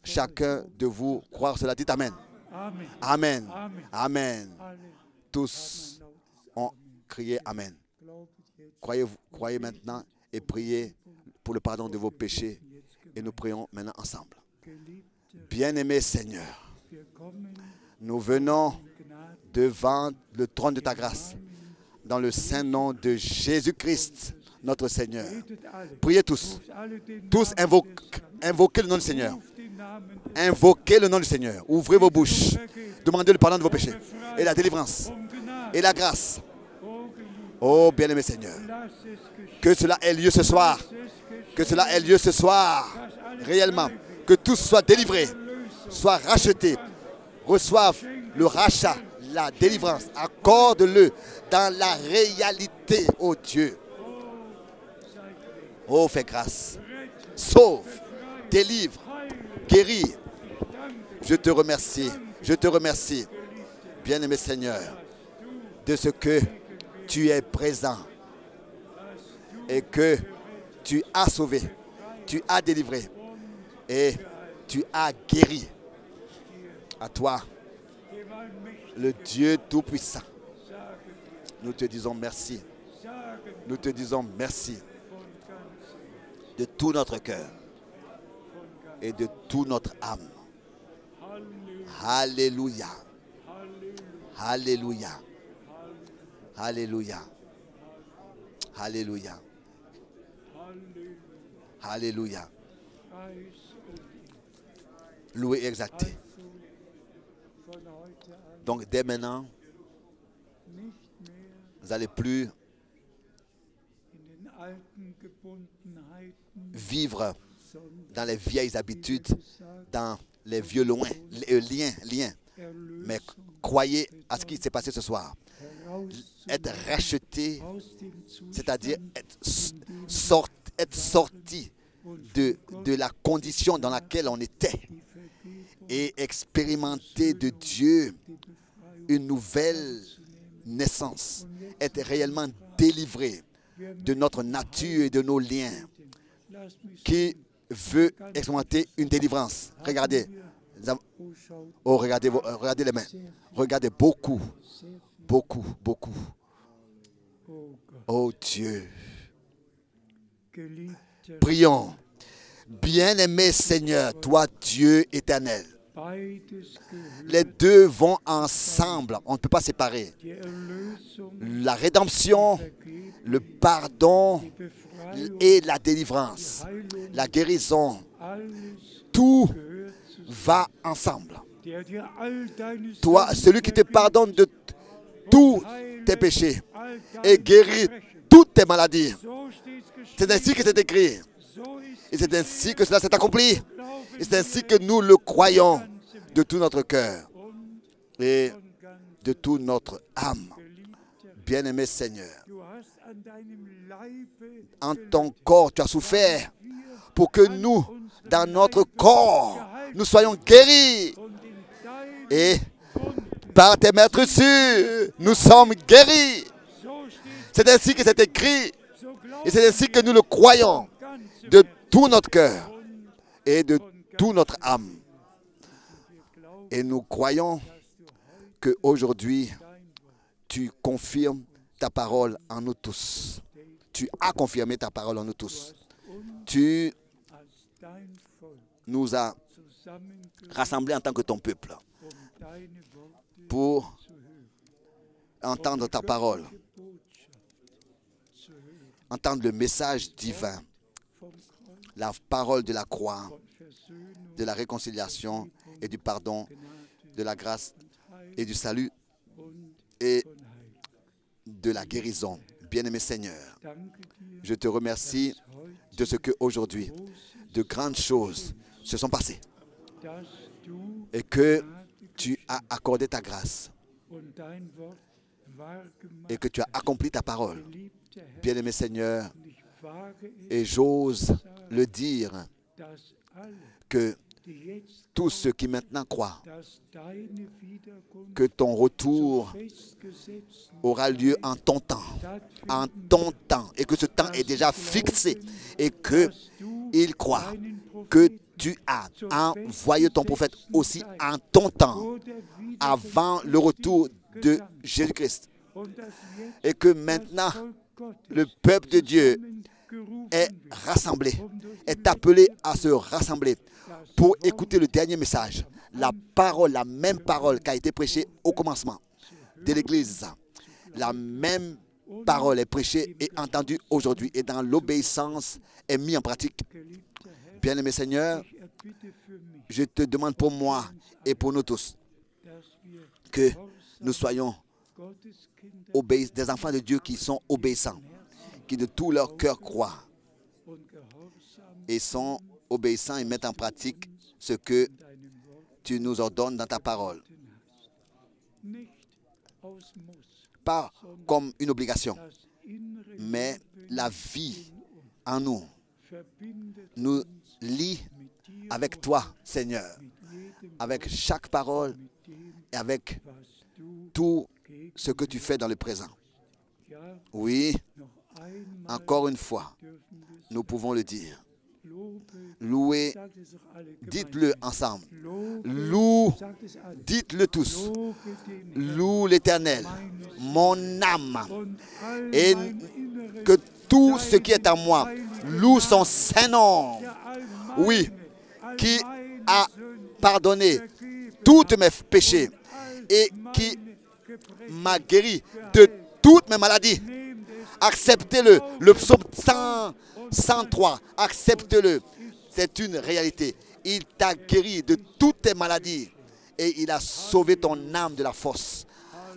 chacun de vous, croire cela? Dites Amen. Amen. Amen. Tous ont crié Amen. Croyez maintenant et priez pour le pardon de vos péchés. Et nous prions maintenant ensemble. Bien-aimé Seigneur, nous venons devant le trône de ta grâce, dans le saint nom de Jésus-Christ, notre Seigneur. Priez tous. Tous invoquez le nom du Seigneur. Invoquez le nom du Seigneur. Ouvrez vos bouches. Demandez le pardon de vos péchés. Et la délivrance. Et la grâce. Oh, bien-aimé Seigneur. Que cela ait lieu ce soir. Que cela ait lieu ce soir. Réellement. Que tous soient délivrés. Soient rachetés. Reçoivent le rachat. La délivrance. Accorde-le dans la réalité, oh Dieu. Oh, fais grâce. Sauve, délivre, guéris. Je te remercie. Je te remercie, bien-aimé Seigneur, de ce que tu es présent et que tu as sauvé, tu as délivré et tu as guéri. À toi, le Dieu Tout-Puissant, nous te disons merci. Nous te disons merci de tout notre cœur. et de toute notre âme. Alléluia. Alléluia. Alléluia. Alléluia. Alléluia. Loué et exalté. Donc dès maintenant, vous n'allez plus vivre dans les vieilles habitudes, dans les vieux liens. Mais croyez à ce qui s'est passé ce soir. Être racheté, c'est-à-dire être sorti de la condition dans laquelle on était et expérimenter de Dieu une nouvelle naissance, être réellement délivré de notre nature et de nos liens, qui veut expérimenter une délivrance. Regardez, oh, regardez les mains, regardez beaucoup. Oh Dieu, prions. Bien-aimé Seigneur, toi Dieu éternel, les deux vont ensemble, on ne peut pas séparer. La rédemption, le pardon et la délivrance, la guérison, tout va ensemble. Toi, celui qui te pardonne de tous tes péchés et guérit toutes tes maladies. C'est ainsi que c'est écrit. Et c'est ainsi que cela s'est accompli. Et c'est ainsi que nous le croyons de tout notre cœur et de toute notre âme. Bien-aimé Seigneur, en ton corps, tu as souffert pour que nous, dans notre corps, nous soyons guéris. Et par tes maîtres sûrs, nous sommes guéris. C'est ainsi que c'est écrit. Et c'est ainsi que nous le croyons de tout notre cœur et de toute notre âme. Et nous croyons qu'aujourd'hui, tu confirmes ta parole en nous tous. Tu as confirmé ta parole en nous tous. Tu nous as rassemblés en tant que ton peuple pour entendre ta parole, entendre le message divin, la parole de la croix, de la réconciliation et du pardon, de la grâce et du salut et de la guérison. Bien-aimé Seigneur, je te remercie de ce qu'aujourd'hui, de grandes choses se sont passées et que tu as accordé ta grâce et que tu as accompli ta parole. Bien-aimé Seigneur, et j'ose le dire que tous ceux qui maintenant croient que ton retour aura lieu en ton temps, et que ce temps est déjà fixé, et qu'ils croient que tu as envoyé ton prophète aussi en ton temps, avant le retour de Jésus-Christ, et que maintenant le peuple de Dieu est rassemblé, est appelé à se rassembler pour écouter le dernier message, la parole, la même parole qui a été prêchée au commencement de l'Église. La même parole est prêchée et entendue aujourd'hui et dans l'obéissance est mise en pratique. Bien-aimé Seigneur, je te demande pour moi et pour nous tous que nous soyons des enfants de Dieu qui sont obéissants, qui de tout leur cœur croient et sont obéissants et mettent en pratique ce que tu nous ordonnes dans ta parole. Pas comme une obligation, mais la vie en nous nous lie avec toi, Seigneur, avec chaque parole et avec tout ce que tu fais dans le présent. Oui, encore une fois, nous pouvons le dire. Louez, dites-le ensemble. Loue, dites-le tous. Loue l'Éternel, mon âme, et que tout ce qui est en moi loue son Saint-Nom. Oui, qui a pardonné tous mes péchés et qui m'a guéri de toutes mes maladies. Acceptez-le. Le psaume 103, acceptez-le. C'est une réalité. Il t'a guéri de toutes tes maladies et il a sauvé ton âme de la fosse.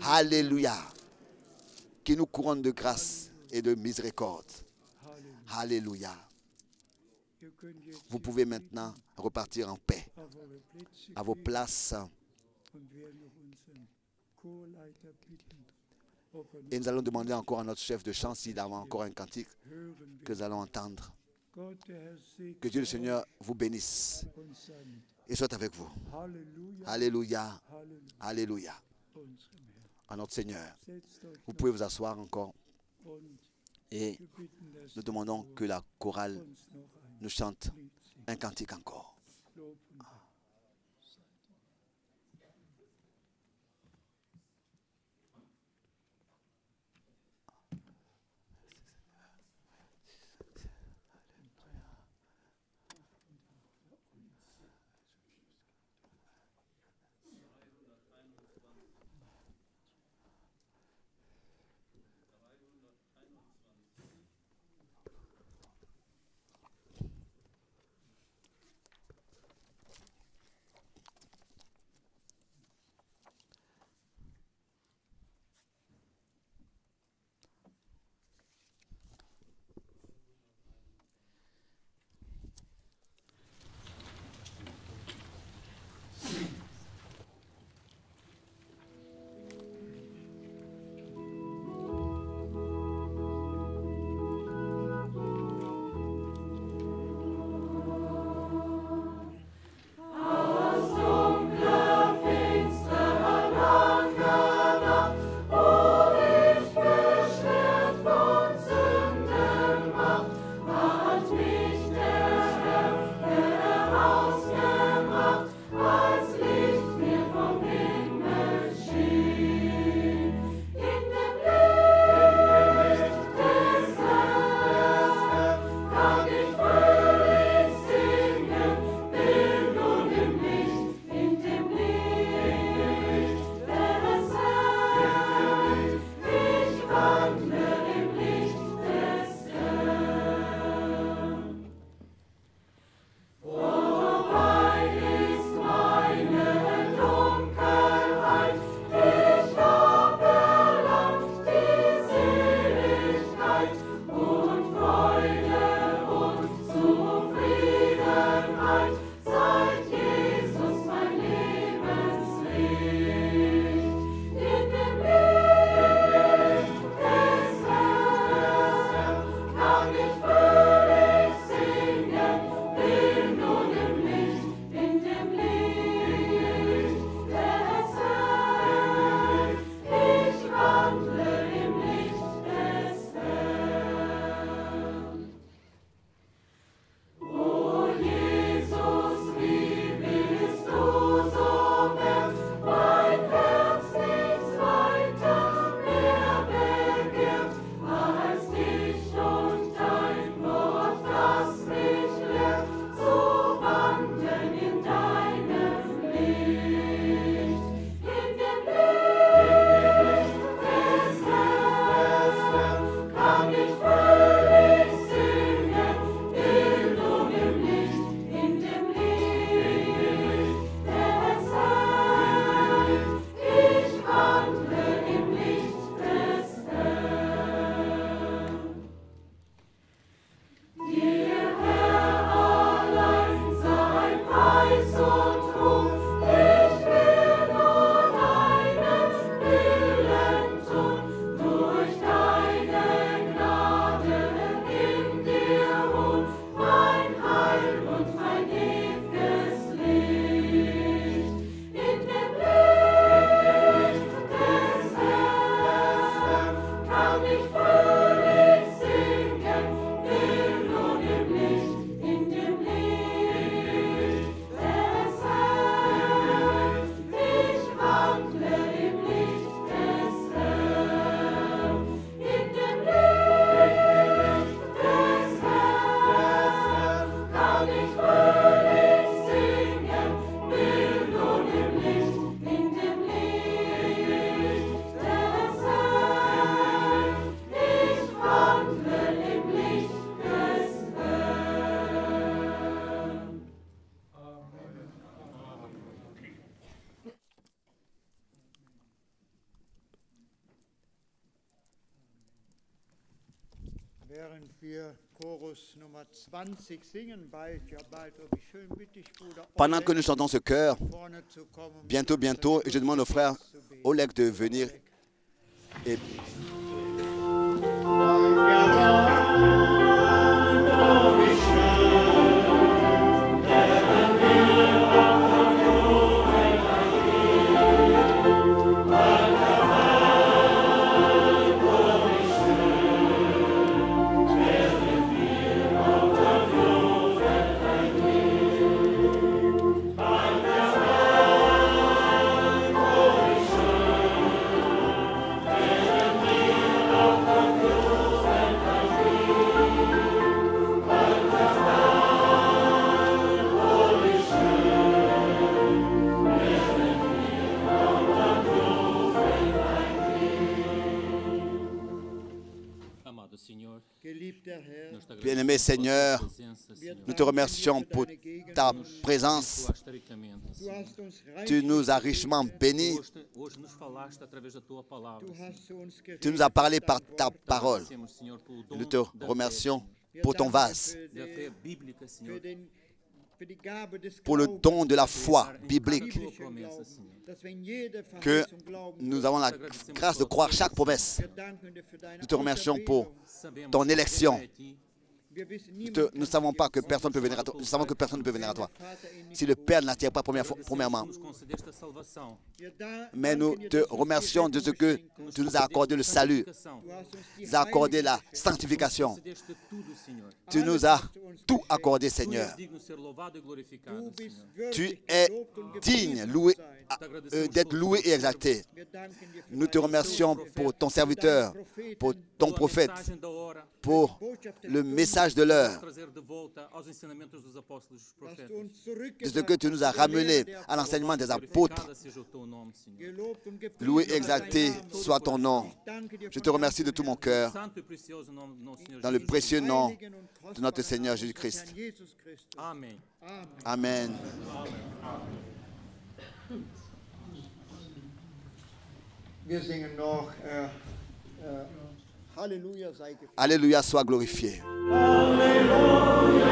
Alléluia. Qui nous couronne de grâce et de miséricorde. Alléluia. Vous pouvez maintenant repartir en paix à vos places. Et nous allons demander encore à notre chef de chant s'il a encore un cantique que nous allons entendre. Que Dieu le Seigneur vous bénisse et soit avec vous. Alléluia. Alléluia. À notre Seigneur. Vous pouvez vous asseoir encore. Et nous demandons que la chorale nous chante un cantique encore. Pendant que nous chantons ce chœur, bientôt, je demande au frère Oleg de venir et bien-aimé Seigneur, nous te remercions pour ta présence. Tu nous as richement bénis. Tu nous as parlé par ta parole. Nous te remercions pour ton vase, pour le don de la foi biblique, que nous avons la grâce de croire chaque promesse. Nous te remercions pour ton élection. Nous ne savons pas que personne peut venir à toi. Nous savons que personne ne peut venir à toi si le Père ne l'attire pas premièrement. Mais nous te remercions de ce que tu nous as accordé le salut, tu nous as accordé la sanctification. Tu nous as tout accordé, Seigneur. Tu es digne d'être loué et exalté. Nous te remercions pour ton serviteur, pour ton prophète, pour le message de l'heure, de ce que tu nous as ramené à l'enseignement des apôtres. Loué et exalté soit ton nom. Je te remercie de tout mon cœur, dans le précieux nom de notre Seigneur Jésus-Christ. Amen. Amen. Alléluia soit glorifié. Alléluia,